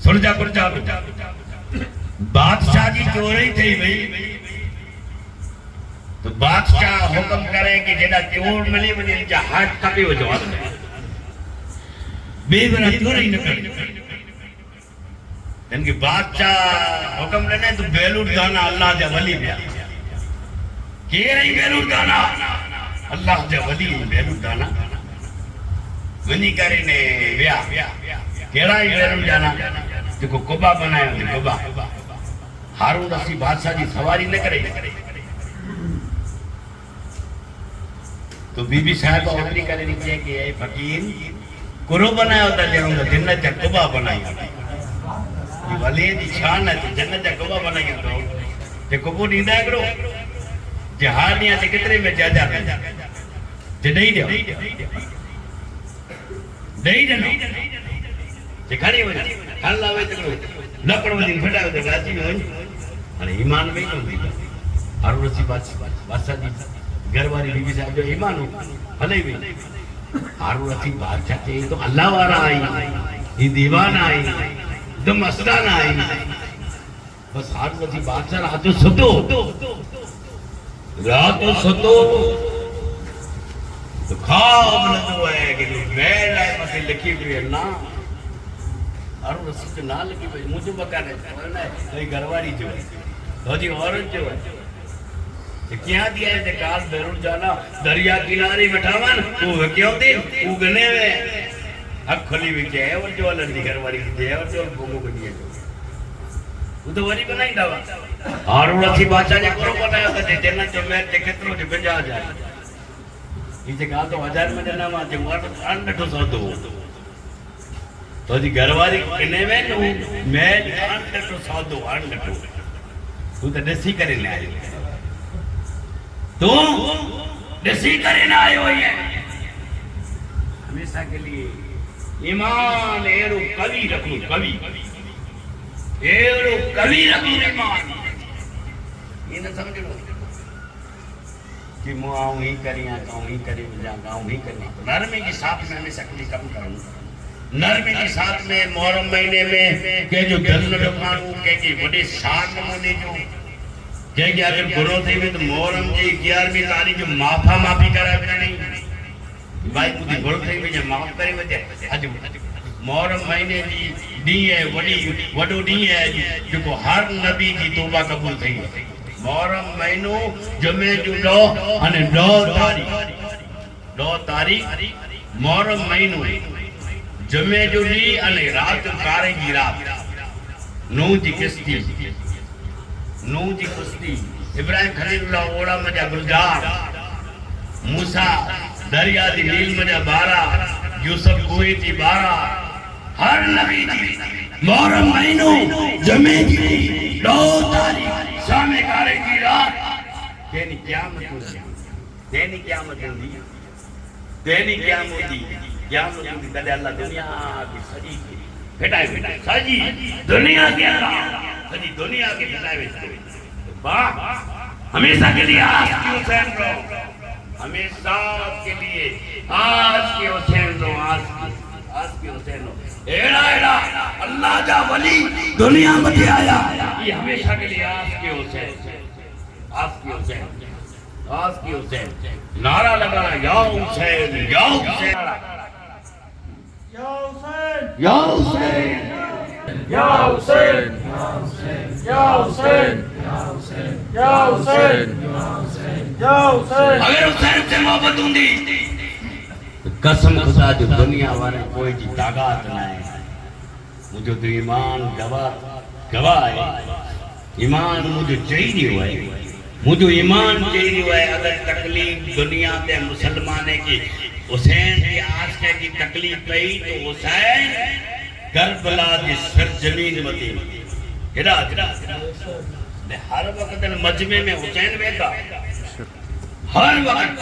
सुरजा प्रजा बादशाह जी चोरी थी भई तो बादशाह हुक्म करे कि जेड़ा चोर मिले वने जा हाथ कपे वजो बेवरा चोरी न कर इनके बादशाह हुक्म ने तो बेलूर दाना अल्लाह जा वली बिया के रही बेलूर दाना अल्लाह जा वली बेलूर दाना वनी करे ने बिया केड़ा ही बेलूर दाना जो कोबा बनाया कोबा हारून रसी बादशाह जी सवारी न करे तो बीबी साहब ओतरी करे नीचे के ए फकीर कुरो बनाया होता जरूंगा जन्नत जा कुबा बनाया ये वाले दी शान है जन्नत जा कुबा बनाया तो ते कुबो नींदा करो जहानिया ते कितने में जा ते नहीं दे ते खड़ी हो खान लावे ते लकड़ वदी फटावे ते राजी हो अरे ईमान में कोई हर रसी बादशाह दी घरवाली बीबी साहब जो ईमान हो हले भी हारू रसी बादशाह थे तो अल्लाह वाला आई ये दीवाना आई तो मस्ताना आई बस हारू रसी बादशाह रात सुतो तो खाब न तो है कि मैं लाए मसे लिखी हुई है ना हारू रसी तो ना लिखी भाई मुझे बकाने ना कोई घरवाली जो है तो जी औरत जो है क्या दिया है काल बेरूर जाना दरिया किनारे बैठावन वो क्यों दे उगने में अब खुली हुई क्या है और जो लंडी घरवाली की है और जो गोगो को दिए वो तो वरी बनाई दावा हारून रसी बादशाह ने करो बनाया तो देना जो मैं टिकटरो जो बजा जाए इसे कहा तो 1000 में देना मां जो अंड तो सो दो तो जी घरवाली किने में तो मैं अंड तो सो दो अंड तो तू तो देसी करे ले आई तो दसी करे ना आयो है हमेशा के लिए ईमान एरो कवि रखो कवि एरो कवि रखो ईमान ये न समझ लो कि मुआऊ ही करिया गाऊं ही करे जा गाऊं ही करनी नरमे के साथ में हमेशा के लिए कम करूं नरमे के साथ में मुहर्रम महीने में के जो धन रखाणू के बड़े शान नमूने जो क्या अगर गुरो थे तो मोहरम जी 11वीं तारीख जो माफा माफी करा बिना नहीं भाई कुछ गुरो थे जो माफ करे वजह आज मोहरम महीने जी डी है वडी वडो डी है जो हर नबी जी तौबा कबूल थई मोहरम महीनो जमे जो 9 तारीख मोहरम महीनो जमे जो डी अने रात कारे जी रात नौ जी किस्ती नू जी कुश्ती इब्राहिम खलीलुल्लाह ओड़ा मजा गुलजार मूसा दरिया दी नील मजा बारा यूसुफ कुए दी बारा हर नबी जी मुहर्रम महीनो जमे जी 9 तारीख शामे कारे की रात तेनी क़यामत होती कदे अल्लाह दुनिया की सजी फेटाए सजी दुनिया के सजी दुनिया के फैलावे वाह हमेशा के लिए आज की हुसैन रहो हमेशा के लिए आज के हुसैन रहो आज की हुसैन रहो एड़ा एड़ा अल्लाह जा वली दुनिया में आया ये हमेशा के लिए आज के हुसैन नारा लगाना या हुसैन या हुसैन या हुसैन या हुसैन या हुसैन या हुसैन या हुसैन या हुसैन अगर हुसैन से मोहब्बत हुंदी कसम खुदा जो दुनिया वाले कोई जी ताकत ना है मुझे तो ईमान गवाह है ईमान मुझे चाहिए हुआ है मुझो ईमान चई है अगर तकलीफ दुनिया ते मुसलमान की हुसैन की आस्के की तकलीफ पई तो हुसैन करबला की सरजमीन मती हेड़ा ने हर वक्त मजमे में हुसैन वेठा हर वक्त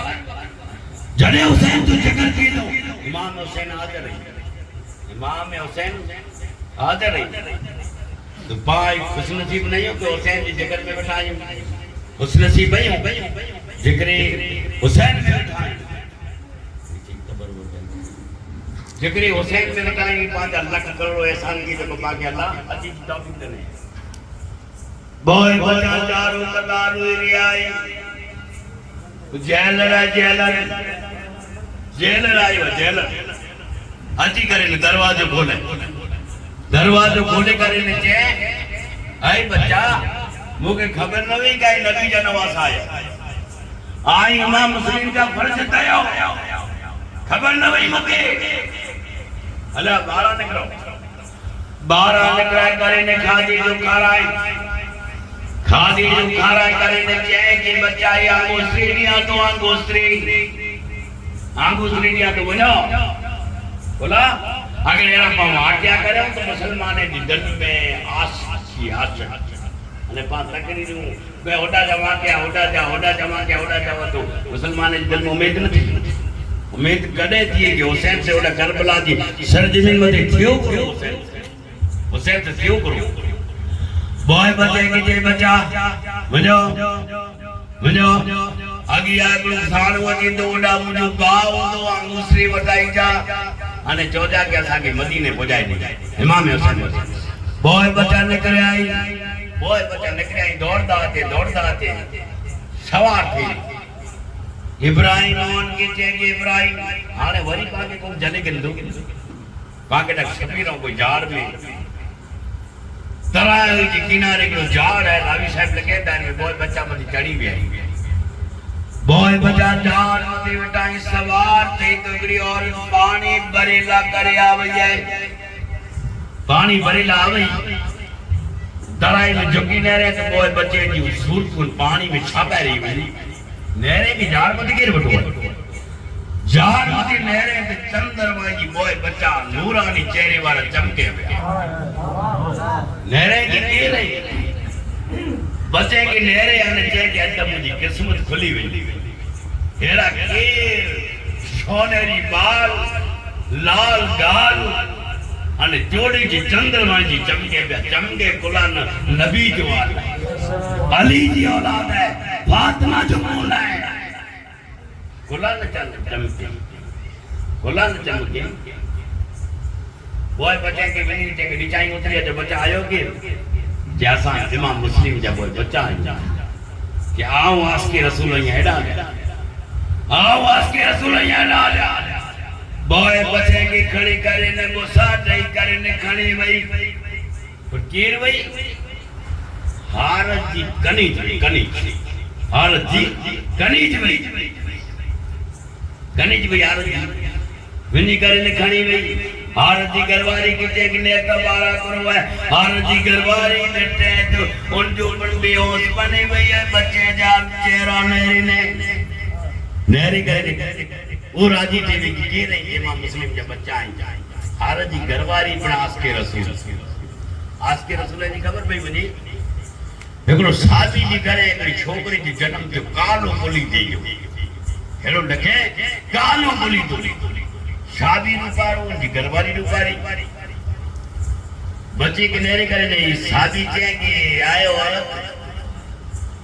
जड़े हुसैन तो जिक्र की तो इमाम हुसैन हाजिर है इमाम हुसैन हाजिर है तो भाई खुशनसीब नहीं हो कि हुसैन की जिक्र में बैठा है खुशनसीब नहीं हो जिक्र हुसैन में बैठा है जिक्र हुसैन में बैठा है 5 लाख करोड़ एहसान की तो बाकी अल्लाह अजीब तौफीक देने बोए बचा चारों कतार हुई आई जेलर आयो जेलर अची करे ने दरवाजो खोले करे ने चे आई बच्चा मुके खबर न हुई काई नबी जा नवास आया आई इमाम मुस्लिम का फर्ज तयो खबर न हुई मुके अल्लाह बाहर निकलो करे ने खादी जो खाराई करे ने चे कि बच्चा या आंगोस्त्रीडिया तो आंगोस्त्रीडिया तो बनो बोला अगर एरा पवार क्या करे तो मुसलमान ने दिल में आस अने पा तकरी नु मैं होडा जमा तो मुसलमान ने दिल में उम्मीद न थी उम्मीद कदे थी कि हुसैन से ओडा करबला जी सरजमीन में थियो करो हुसैन से थियो करो बॉय बचे की जे बचा वजो अगी आगु साण वजी तो ओडा मुजो गाव तो आंगुश्री वटाई जा अने चौजा के असा के मदीने पहुंचाई दी इमाम हुसैन बॉय बचा निकल आई दौड़दा आते सवार थी इब्राहिम ओन के चेगे इब्राहिम हाने वरी पाके को जने के दो पाके तक छपी रहो कोई झाड़ में तराई के किनारे को झाड़ है रावी साहब लगे दान में बॉय बच्चा मती चढ़ी भी आई बॉय बच्चा झाड़ मती उठाई सवार थे तो गरी और पानी भरेला करे आवई है पानी भरेला आवई तराई में जोगी नहरे तो बॉय बच्चे की सूरपुर पानी में छापा रही हुई नहरे की झाड़ मती गिर बटो झाड़ मती नहरे ते चंद्रमा की बॉय बच्चा नूरानी चेहरे वाला चमके नहरे की गिर रही बच्चे की नहरे आने चे के अंदर मुझे किस्मत खुली हुई हेरा के सोनेरी बाल लाल गाल अने जोड़ी जी चंद्रमा जी चमके कुलान नबी जो अली जी औलाद है फातिमा जो मौला है कुलान चमके बॉय बच्चे के बनी के डिचाई उतरी जो बच्चा आयो के जैसा इमाम मुस्लिम जब बॉय बच्चा आया कि आओ आस के रसूल यहां डाल बॉय बच्चे की खड़ी करे ने गुस्सा नहीं करे ने खड़ी वही और केर वही हारत जी कनीज हारत जी कनीज वही हारत जी विनी करे ने खड़ी वही हारत जी गरवारी की टेक ने कबारा करो है हारत जी गरवारी ने टे तो उन जो बंदे होश बने वही है बच्चे जान चेहरा नेरी करे वो राजी टीवी की ये नहीं इमाम मुस्लिम जब बच्चा आई हारत जी गरवारी पण आस के रसूल जी खबर भई वनी एकरो शादी जी करे एकरी छोकरी जी जन्म जो कालो बोली दे हेलो लखे कालो बोली तो शादी नु पारो जी गरवारी नु पारी बच्चे के नेरी करे नहीं शादी चे के आयो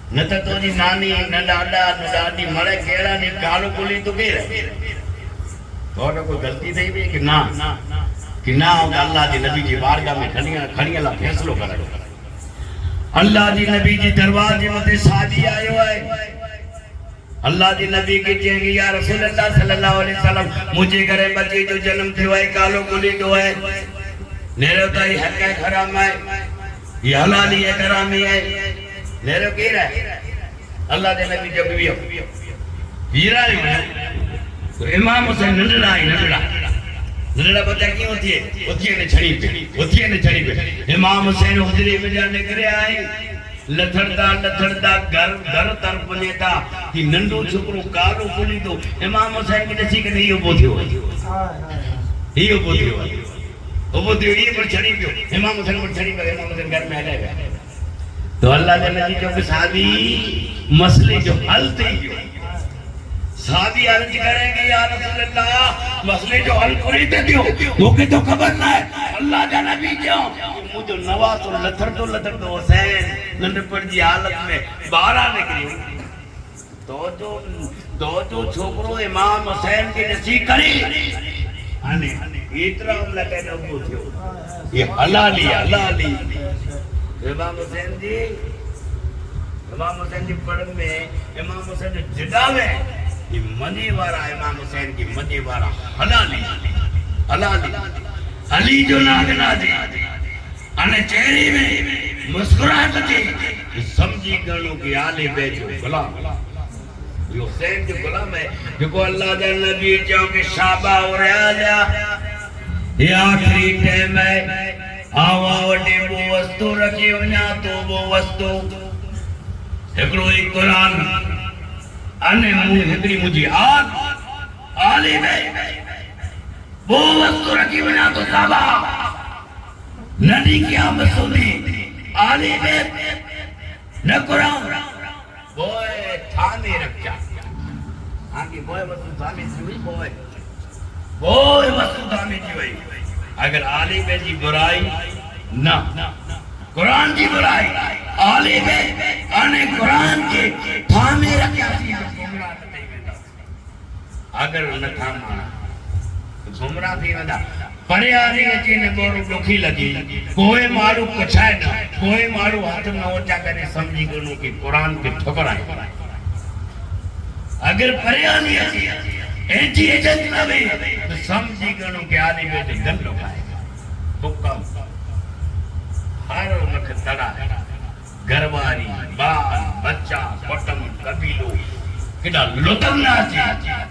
न तो जी नानी न डाडा न दादी मरे केड़ा ने कालो बोली तो के थोड़ा कोई गलती नहीं भी कि ना अल्लाह जी नबी जी बारगाह में खड़िया ला फैसलो करे अल्लाह जी नबी जी दरबार जे मते शादी आयो है अल्लाह जी नबी के चेगी या रसूल अल्लाह सल्लल्लाहु अलैहि वसल्लम मुझे घरे बच्चे जो जन्म थियो है कालो बोली तो है नेरो ताई हक है हराम है ये हलाली है हरामी है नेरो के रहा अल्लाह दे नबी जब भी वीरा है तो इमाम हुसैन नंदड़ा बच्चा क्यों होती है ने छड़ी पे इमाम हुसैन हुजरे में जाने करे आए लथड़दा लथड़दा घर घर तरफ वञे था कि नंढो छोकरो कालो खुली तो इमाम हुसैन खे ॾिसी करे इहो ॿुधियो इहो ॿुधियो ॿुधियो इहे पर छड़ी पियो इमाम हुसैन पर छड़ी पियो इमाम हुसैन घर में हलिया विया तो अल्लाह जे नबी जो सादी मसले जो हल थी वियो सादी अर्ज करेंगे या रसूल अल्लाह मसले जो हल करे दे दियो मूंखे तो खबर ना है अल्लाह जा नबी जो मुझो नवाज़ लथड़दो हुसैन नंढपण जी हालत में बारा निकरी तो जो छोकरो इमाम हुसैन के ॾिसी करे हाने एतरा हमला कने उभो थियो ये हलाली इमाम हुसैन जी पढ़ में इमाम हुसैन जो जिदावे ये मने वारा इमाम हुसैन की मने वारा हलाली अली जो नागना दे अने चेहरे में मुस्कुराहट थी समझी गणो की आले बैठो गुलाम ये हुसैन जो गुलाम है जो अल्लाह दे नबी जो के शाबा और आला ये आखिरी टाइम है आवा वडे वो वस्तु रखी वना तो वो वस्तु एकड़ो ही कुरान अने हिकड़ी मुझी आले में वो वस्तु रखी वना तो साबा नदी क्या मसूली आले में न कुरान बोए थामे रखा आगे बोए वस्तु थामे हुई बोए वस्तु थामे हुई अगर आले में जी बुराई ना कुरान की बुराई आले में अने कुरान के थामे रखा अगर न थामा तो गुमराह थी वेंदा परे आली अची ने बोरो दुखी लगी कोई मारू पुछाए ना कोई मारू हाथ न ऊंचा करे समझी गनो कि कुरान के ठुकराए अगर परे आली अची एजी इज्जत न वे तो समझी गनो कि आली बेटे गंदो खाएगा हुक्म हर मख तड़ा घरवारी बाल बच्चा कुटुंब कबीलो केडा लुतम ना अची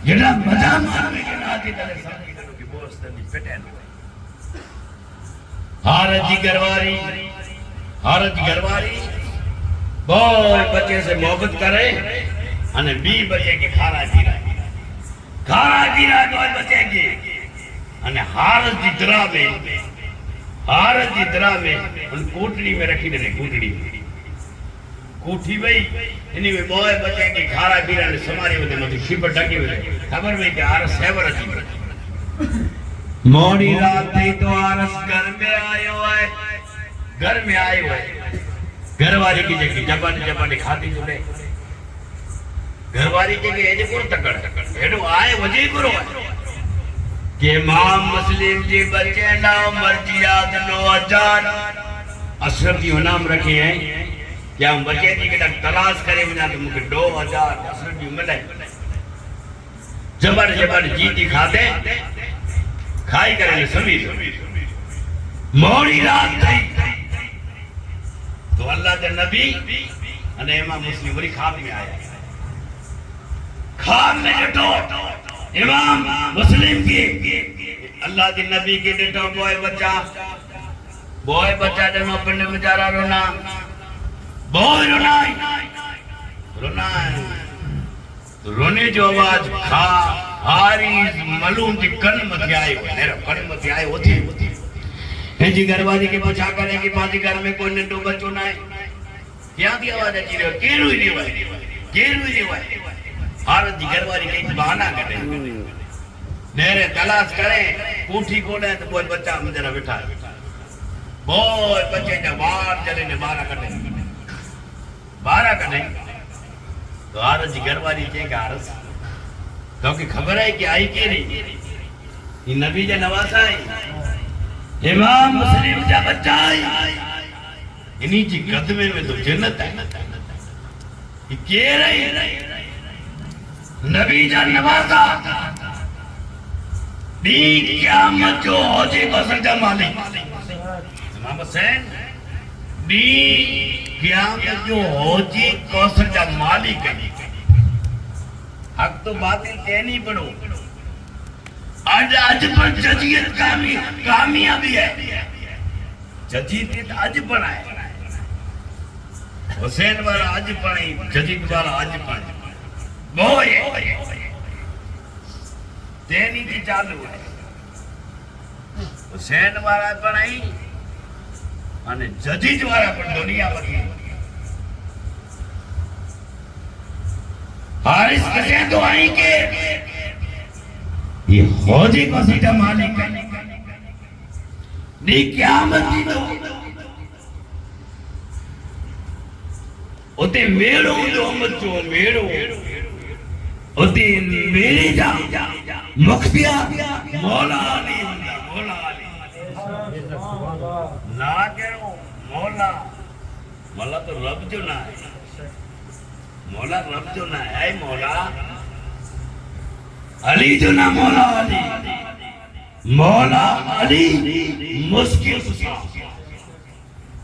जेडा मजा मारे के ना अची तले समझी गनो कि बोस तनी पेटे हारत जी घरवारी बहुत बच्चे से मोहब्बत करे अने 20 बच्चे की खारा जीरा कोई बच्चे की अने हारत जी दरा में उन कोठड़ी में रखी दे कोठी भाई इन्हीं में बहुत बच्चे की खारा जीरा ने समारी होते मतलब शिप ढकी हुई खबर में कि हारत सेवर जी मोड़ी रात थी तो आरस घर में आयो है घरवारी की जगह जबानी खाती जुड़े घरवारी के एज को तकड़ एडो आए वजे करो के इमाम मुस्लिम जी बच्चे ना मर्जियात 9000 अशरफ जी नाम रखे हैं क्या हम बच्चे जी के तलाश करे बिना तो मुझे 2000 अशरफ जी मिले जबर जीती खाते खाई करे सभी मोड़ी रात थी तो अल्लाह के नबी अने इमाम मुस्लिम वरी खाब में आया खाब में डटो इमाम मुस्लिम की अल्लाह के नबी के डटो बॉय बच्चा जनो पिंड बेचारा रोना बॉय रोना रोने जो आवाज खा हारी मालूम जी कन मत आए मेरा कन मत आए होती है जी घरवाली के बचा करे कि माजी घर में कोई नंढो बच्चो ना है क्या दी आवाज अची रही केरू ही देवा हारत जी घरवाली के बहाना करे नेरे तलाश करे कोठी कोने तो कोई बच्चा जरा बैठा बोय बच्चे जा बाहर चले ने 12 कटे तो हारत जी घरवाली के हारत तो की खबर है कि आई के नहीं ये नबी जा नवासा है इमाम मुस्लिम जा बच्चा है इन्हीं जी कदमे में तो जन्नत है ये के रही नबी जा नवासा दी क़यामत जो होजे को सजा मालिक इमाम हुसैन दी क़यामत जो होजे को सजा मालिक है हक तो बातिल कहनी पड़ो आज पर जजीयत कामयाबी है जजीयत आज बनाए हुसैन वाला आज पाई जदीद वाला आज पाई बोए तेनी की चालू है हुसैन वाला पढ़ाई અને જદીદ વાળા પણ દુનિયા બની हारिस कसे तो आई के ये खोजी को सीधा मालिक नी क़यामत दी तो उते मेड़ो जो मचो मेड़ो उते मेरे जा मुखबिया मौला अली ना करो मौला मौला तो रब जो ना है मौला रब जो ना है मौला अली जो ना मौला अली मुश्किल कुशा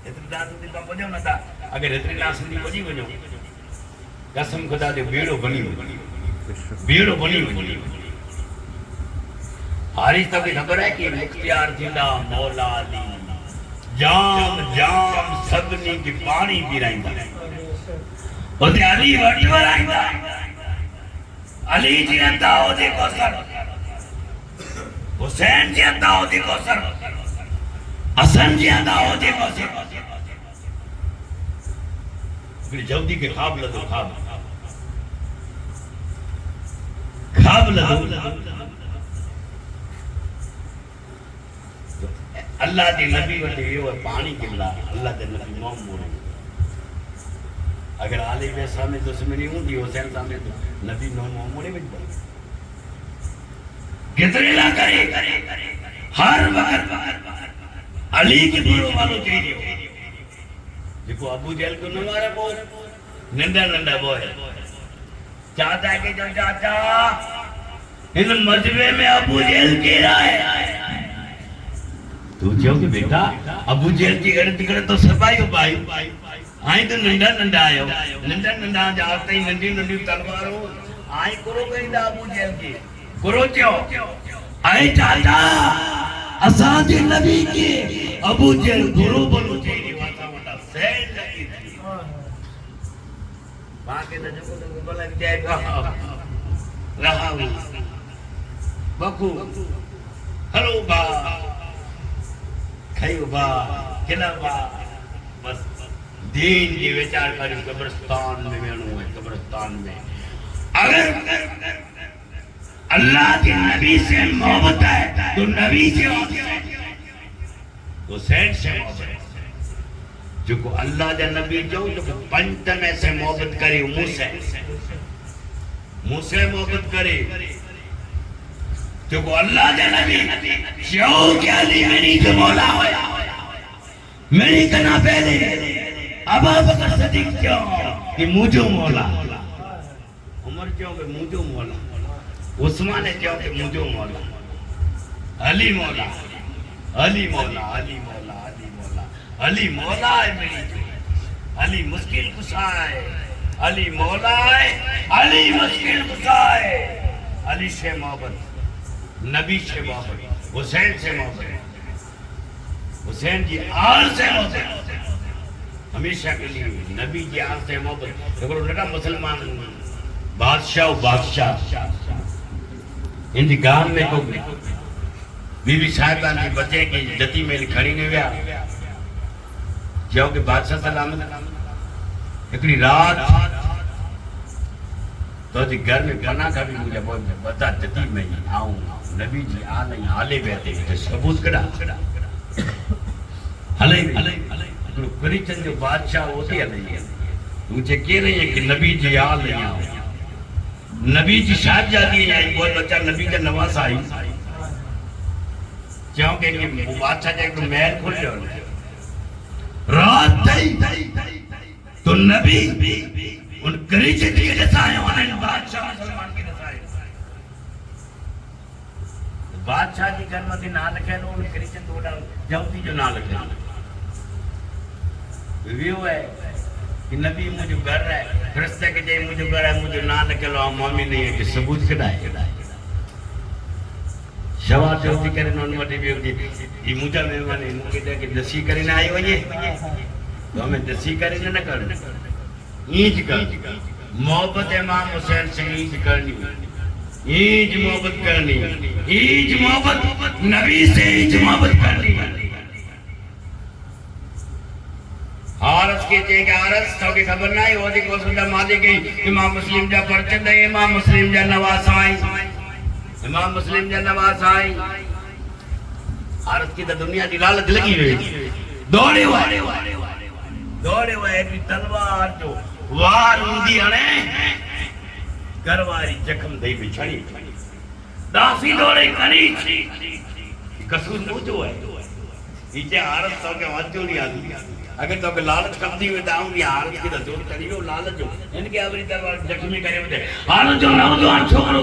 इतनी दाद उतनी कम बजो ना था अगर इतनी लाश नहीं बजी बजो कसम खुदा दे बेड़ो बनी हारिस तक खबर है कि मुख्तियार जिंदा मौला अली जाम जाम सबनी की पानी पीराइंदा ओते अली वटी वराइंदा अली जी दाओ दे कोसर हुसैन जी दाओ दे कोसर हसन जी दाओ दे कोसर फिर जल्दी के ख्वाब लदो ख्वाब लदो अल्लाह के नबी वटे वो पानी किला अल्लाह के नबी मोम मोरे अगर आले वैसा में दुश्मनी होती हुसैन सामने तो नबी मोम मोरे में कितने ला करे हर वक्त अली के बुरो वालों चाहिए देखो अबू जहल को न मारा को नंदा नंदा बोय चाचा के जो चाचा इन मजबे में अबू जहल के रहा है तू जो कि बेटा अबू जेल की गड़े तिकड़े तो सबायो भाई आई तो नंदा नंदा आयो नंदा जाते ही नंदी नंदी तलवारो आई करो गई दा अबू जेल की करो क्यों आई चाचा असा जे नबी के अबू जेल गुरु बनो चाहिए वाता वाता सैन लगी बाके न जो को बोला जाए रहा बकू हेलो बा खैबा किलाबा बस दीन की विचार करी कब्रिस्तान में वेणु है कब्रिस्तान में अगर अल्लाह के नबी से मोहब्बत है तो नबी से हुसैन से मोहब्बत जो को अल्लाह के नबी जो पंचन से मोहब्बत करे मुझसे मोहब्बत करे जो को अल्लाह के नबी जो क्या ली मेरी जो मौला होया मेरी कना पहले अबू बकर सिद्दीक क्यों कि मुझे मौला उमर क्यों कि मुझे मौला उस्मान क्यों कि मुझे मौला अली मौला अली मौला अली मौला अली मौला अली मौला है मेरी अली मुश्किल कुशा है अली मौला है अली मुश्किल कुशा है अली से मोहब्बत नबी से मोहब्बत हुसैन से मोहब्बत हुसैन की आल से मोहब्बत हमेशा के लिए नबी की आल से मोहब्बत देखो लड़ा मुसलमान बादशाह इनकी गांव में को बीबी साहिबा ने बचे की जती में खड़ी ने विया जो के बादशाह सलामत एकड़ी रात तो जी घर में बना का भी मुझे बहुत बता जती में आऊं नबी जी आ नहीं आले बैठे तो सबूत कड़ा हले तो करीचंद जो बादशाह होते हले मुझे कह रही है कि नबी जी आ नहीं आओ नबी जी साहबजादी आई वो बच्चा नबी का नवासा आई क्यों के वो बादशाह के तो महल खुल जाओ रात थई तो नबी उन करीचंद के जैसा आए उन्हें बादशाह सलमान के जैसा आए बादशाह जी घर में ना लिखे नो उन करीचंद थोड़ा जल्दी जो ना लिखे व्यू है कि नबी मुझे घर है फरिश्ते के जे मुझे घर है मुझे ना लिखे लो मम्मी नहीं है कि सबूत कढ़ाए शवा जल्दी करे नॉन मटे भी होती ये मुझे मेहमान मुझे कि दसी करे ना आयो ये तो हमें दसी करे ना कर ईज कर मोहब्बत इमाम हुसैन से ईज करनी, ईज मोहब्बत करनी, ईज मोहब्बत नबी से ईज मोहब्बत करनी। आरस के जे के आरस तो के खबर नहीं होती को सुनता मादी की इमाम मुस्लिम जा परचंद है, इमाम मुस्लिम जा नवाज आई, इमाम मुस्लिम जा नवाज आई। आरस की तो दुनिया की लालच लगी हुई, दौड़े हुए एक तलवार जो वार उंदी हणे करवारी जख्म दई बिछड़ी दासी दौड़े करी कसूर मुझो है नीचे आरस तो के वाजो नहीं आती। अगर तो के लालच करती हुए दाऊं या आरस की तो जोर करियो लालच जो इनके अपनी तलवार जख्मी करे होते आरस जो नौजवान छोकरो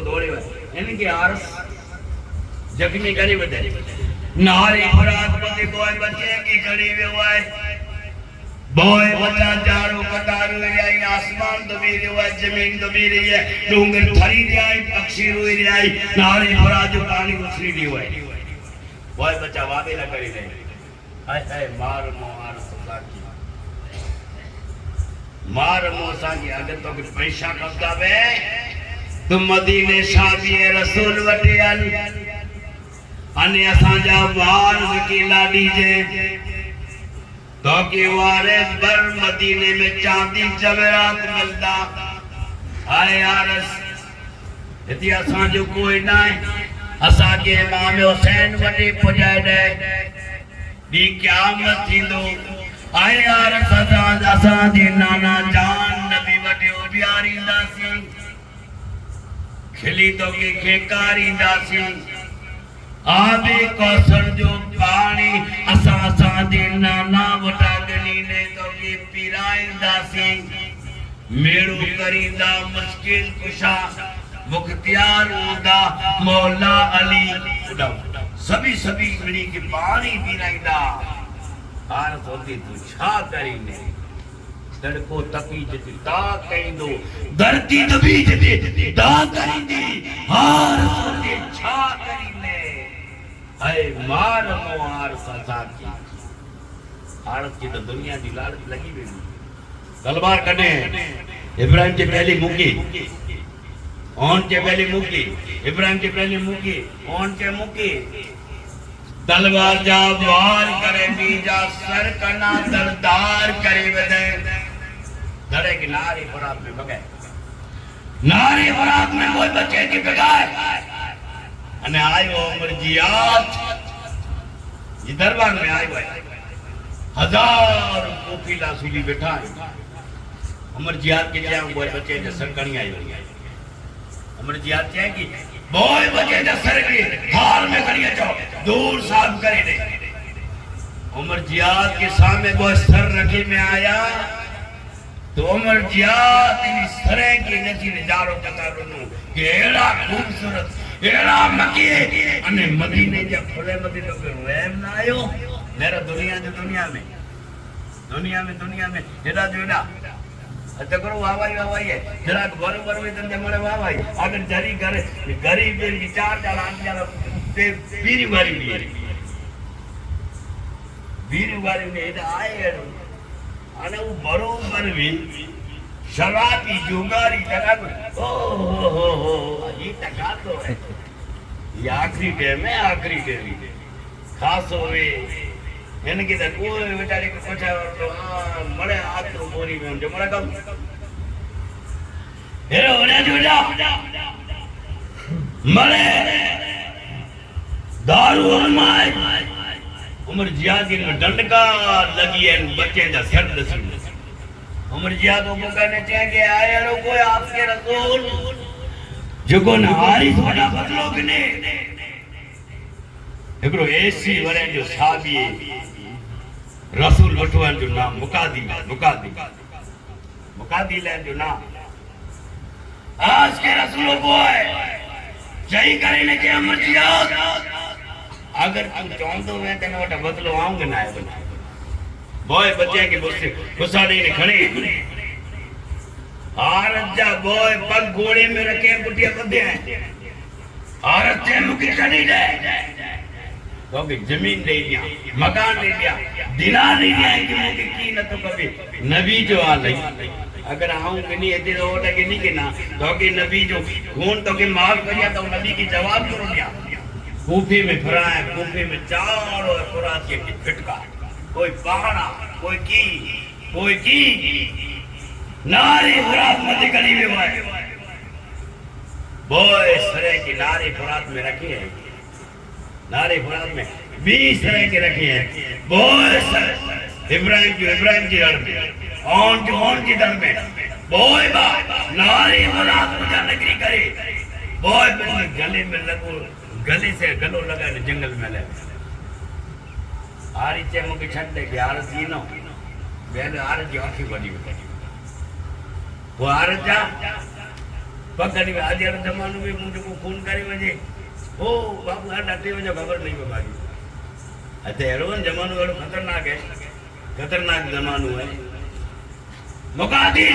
दौड़े हुए इनके आरस जख्मी करे होते नारी औरत बदे कोई बच्चे की खड़ी हुआ है बोए बच्चा चारों कतार में आई, आसमान दबी रही है, जमीन दबी रही है, डूंगर थरी रही, पक्षी रोई रही, नारी भरा जो पानी उछली रही है, बोए बच्चा वादे न करी रहे। हाय हाय मार मोहार सदा की, मार मोसा की अगर तो पैसा कब्जा में तुम मदीने शादी रसूल वटे आली अने असांजा वार वकीला दीजे तो के वारे बर मदीने में चांदी जवेरात मिलता। हाय आरस इति असां जो कोई ना असां के इमाम हुसैन वटे पुजाए दे दी क़यामत थींदो। हाय आरस असां जे नाना जान नबी वटे उबियारींदासीं खिली तो के खेकारींदासीं आबे कौसर जो पानी असां दे नाना वटा गनी ने तो के पीराईंदासीं मेड़ो करींदा मुश्किल कुशा मुख्तियार होदा मौला अली सभी सभी मिली के पानी पीराईंदा। हार सोती तू छा करीने तड़को तपी जति ता कईंदो धरती दबी जति ता करींदी हार सोती छा करीने। हाय मार मोहार सजा की आरस की तो दुनिया की लालच लगी हुई तलवार कने इब्राहिम के पहली मुकी ओन के पहली मुकी इब्राहिम के पहली मुकी ओन के मुकी तलवार जा वार करे बीजा सर कना दरदार करे वदे धड़े की नारी बरात में बगे नारी बरात में कोई बच्चे की बगाए अने आयो उमर जियात ये दरबार में आयो है हजार कोफिला सुली बैठा है उमर जियात के क्या बोए बच्चे ने सरकणी आयो उमर जियात क्या कि बोए बच्चे ने सरकणी हार में खड़ी जाओ दूर साफ करे दे। उमर जियात के सामने वो सर रखे में आया तो उमर जियात इन सरे के नसी नजारो कतारो केड़ा खूबसूरत एड़ा मकी अने मदीने जा खुले मदीने पे रहम ना आयो मेरा दुनिया में एड़ा जो एड़ा अच्छा करो वावाई है जरा बरोबर में तंदे मरे वावाई अगर जरी करे गरीब के चार आंख जा पे बीरी वारी ने एड़ा आए अने वो बरोबर भी शराबी जुगारी जगह ओ ये टका तो है ये आखिरी टाइम है खास होवे इनके तो कोई बेचारे को पूछा तो मरे हाथ तो बोरी में जो मरा कम हेरो होने जो जा मरे दारू और माय उमर जियाद के डंडका लगी है बच्चे दा सिर दसी उमर जियाद को कहने चाहिए कि आए लोग कोई आपके रसूल जो को नहारी थोड़ा बदलो कि ने एकरो ऐसी वरे जो साबी रसूल वठवन जो नाम मुकादी ले जो नाम आज के रसूल बोए जय करे के अमर जियाद अगर तू चाहतो मैं तेने वटा बदलो आऊंगा ना है बोए बच्चे के गुस्सा नहीं खड़े औरत जा बोए पग घोड़े में रखे बुटिया बंधे हैं औरत से मुकी खड़ी दे तो कि जमीन दे दिया, मकान दे दिया, दिनार दे दिया कि मुझे की न तो कभी नबी जो आ लई अगर आऊं कि नहीं इधर हो लगे नहीं कि ना तो कि नबी जो खून तो के माफ करिया तो नबी की जवाब करो दिया कूफे में फराए कूफे में चारों फुरात के फिटका कोई पहाड़ा कोई की नारी फुरात मध्य गली में हुआ बोए सरे की नारी फुरात में रखी है नारी फुरात में 20 तरह के रखे हैं बोए सर इब्राहिम की रण में ऑन की दर में बोए बा नारी फुरात पूजा नगरी करे बोए गले में लगो गले से गलो लगा जंगल में ले आरी चे मुके छट दे के आर सीनो बेल आर जो आखी बड़ी वो आर जा पकड़ी में आज जमाने में मुझे को खून करे वजे ओ बाबू आ डटे वजो खबर नहीं बाबा अच्छा हेरोन जमानो एड़ो खतरनाक जमानो है मुकादी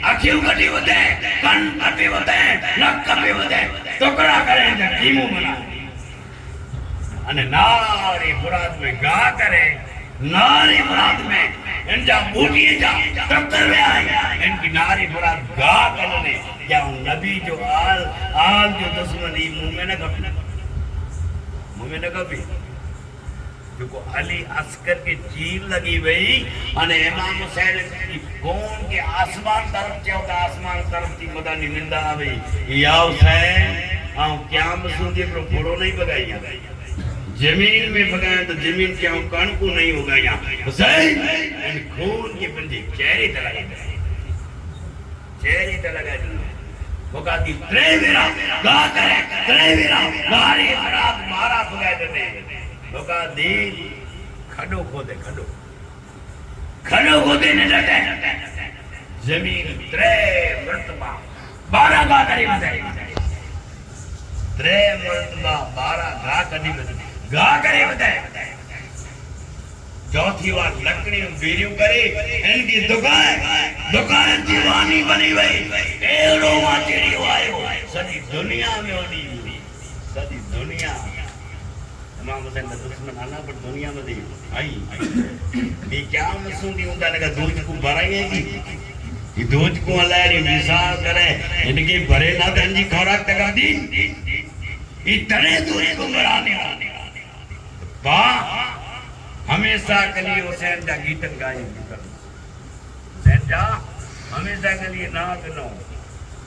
आखियों कटी वदे कन कटी वदे नक कटी वदे टुकड़ा करे कीमो बना अने नारी फुरात में गा करे नारी फुरात में इनजा बूटी जा टक्कर में आई इनकी नारी फुरात गा करने क्या नबी जो आल जो दुश्मनी मुंह में न कभी जो अली अस्कर के चीर लगी वही अने इमाम हुसैन कौन के आसमान तरफ चौथा आसमान तरफ की मदानी निंदा आवे या हुसैन आ क्या मसूदी पर फोड़ो नहीं बगाइया जमीन में भगाया तो जमीन क्या कण को नहीं होगा यहाँ हुसैन इन खून की पंजी चेहरे तलगा वो कहती त्रेवीरा गा करे त्रेवीरा नारी फरात मारा भगाए देते वो कहती खडो खोदे ने डटे जमीन त्रे मर्तबा 12 गा करी बताई त्रे मर्तबा 12 गा करी बताई गा करे बताए चौथी बार लकड़ी बीरियों करे इनकी दुकान दीवानी बनी वही एड़ो माचेड़ी आयो सदी दुनिया में होनी सदी दुनिया इमाम हुसैन का दुश्मन आना पर दुनिया में दी आई भी क्या मसूदी उनका लगा दूध को भराएगी ये दूध को अलारी मिसाल करे इनके भरे ना दंजी खोराक तका दी इतने दूध को भराने बा हमेशा कली हुसैन जा गीतन गाई हुसैन जा हमेशा कली नाग नो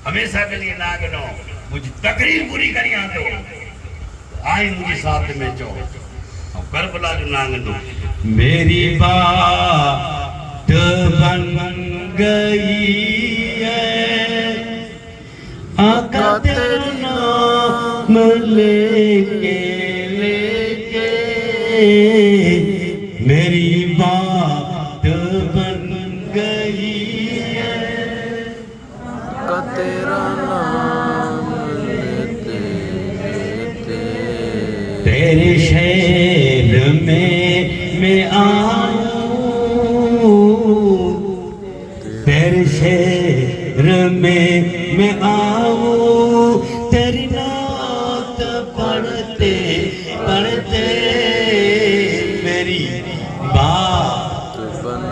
हमेशा कली नाग नो मुझे तकरीर पूरी करी आ तो आई मुझे साथ में जो और करबला जो नाग दो मेरी बात बन गई है आका तेरा नाम लेके मेरी बात बन गई है
तेरा नाम लेते
तेरे शहर में मैं आऊं तेरे शहर में मैं आऊं तेरी नात पढ़ते बात
बन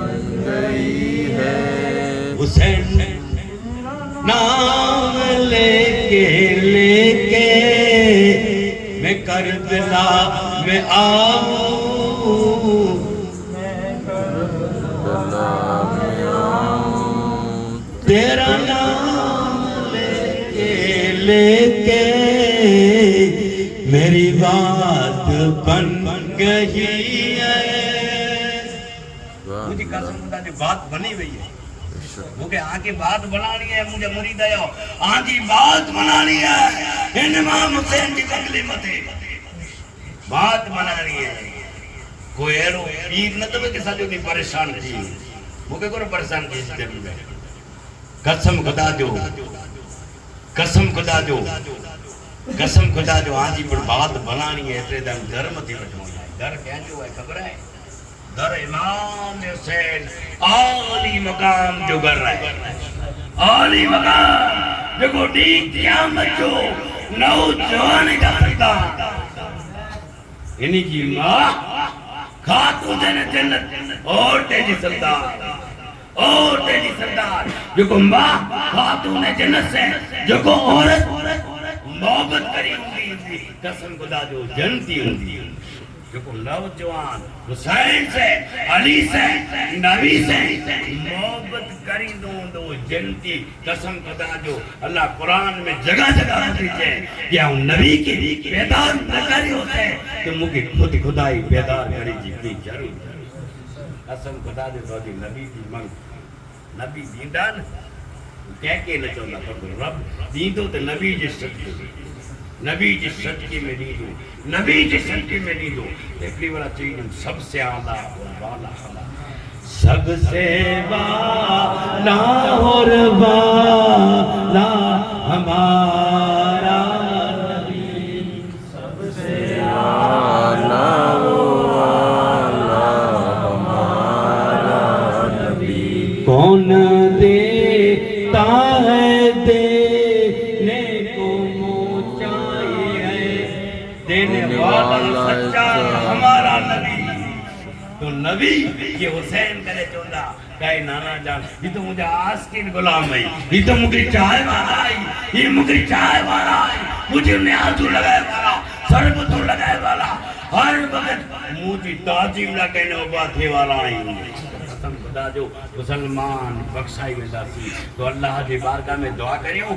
गई है
हुसैन नाम लेके मैं करबला में आऊं तेरा नाम लेके मेरी बात बन गई है मुझे कसम खुदा की बात बनी हुई है मुझे आके बात बनानी है मुझे मुरीद आयो आजी बात बनानी है इन इमाम हुसैन की बंगले मथे बात बनानी है कोई एरो पीर न तो के साथ नहीं परेशान थी मुझे को परेशान थी इस टाइम में कसम खुदा दो कसम खुदा दो आजी पर बात बनानी है इतने दम धर्म थी बैठो घर क्या जो है खबर है दर इमाम हुसैन आली मकाम जो कर रहा है आली मकाम देखो ठीक क़यामत जो नौजवान का सरदार इन्हीं की मां खातून जन्नत और तेजी सरदार जो को मां खातून जन्नत से जो को औरत मोहब्बत करी होंगी कसम खुदा जो जन्नती होंगी जो को नौजवान हुसैन से अली से नबी से मोहब्बत करी दो जन्नती कसम खुदा जो अल्लाह कुरान में जगह जगह लिखे क्या हूं नबी के पैदार न करी होते तो मुझे खुद खुदाई पैदार करी जितनी जरूर कसम खुदा जो तो नबी की मंग नबी दींदा कह के न चवंदा पर रब दींदो तो नबी जे सदके नबी जे सदके में दींदो नबी जे सदके में दींदो हिकड़ी वाला चीज सबसे आला और वाला सबसे वाला और वाला हमारा नबी सबसे
आला वाला हमारा नबी
कौन देता है देने को ऊंचाई है देने वाला सच्चा हमारा नबी तो नबी ये हुसैन करे चोंदा कहे नाना जान ये तो मुझे आस्किन गुलाम है ये तो मुझे चाय वाला है ये मुझे चाय वाला है मुझे न्याजू लगाए वाला सरबतो लगाए वाला हर वक्त मुझे ताजीम ला कहने उबा थे वाला है खुदा जो मुसलमान बख्शाई वेंदासी तो अल्लाह जी बारगाह में दुआ करियो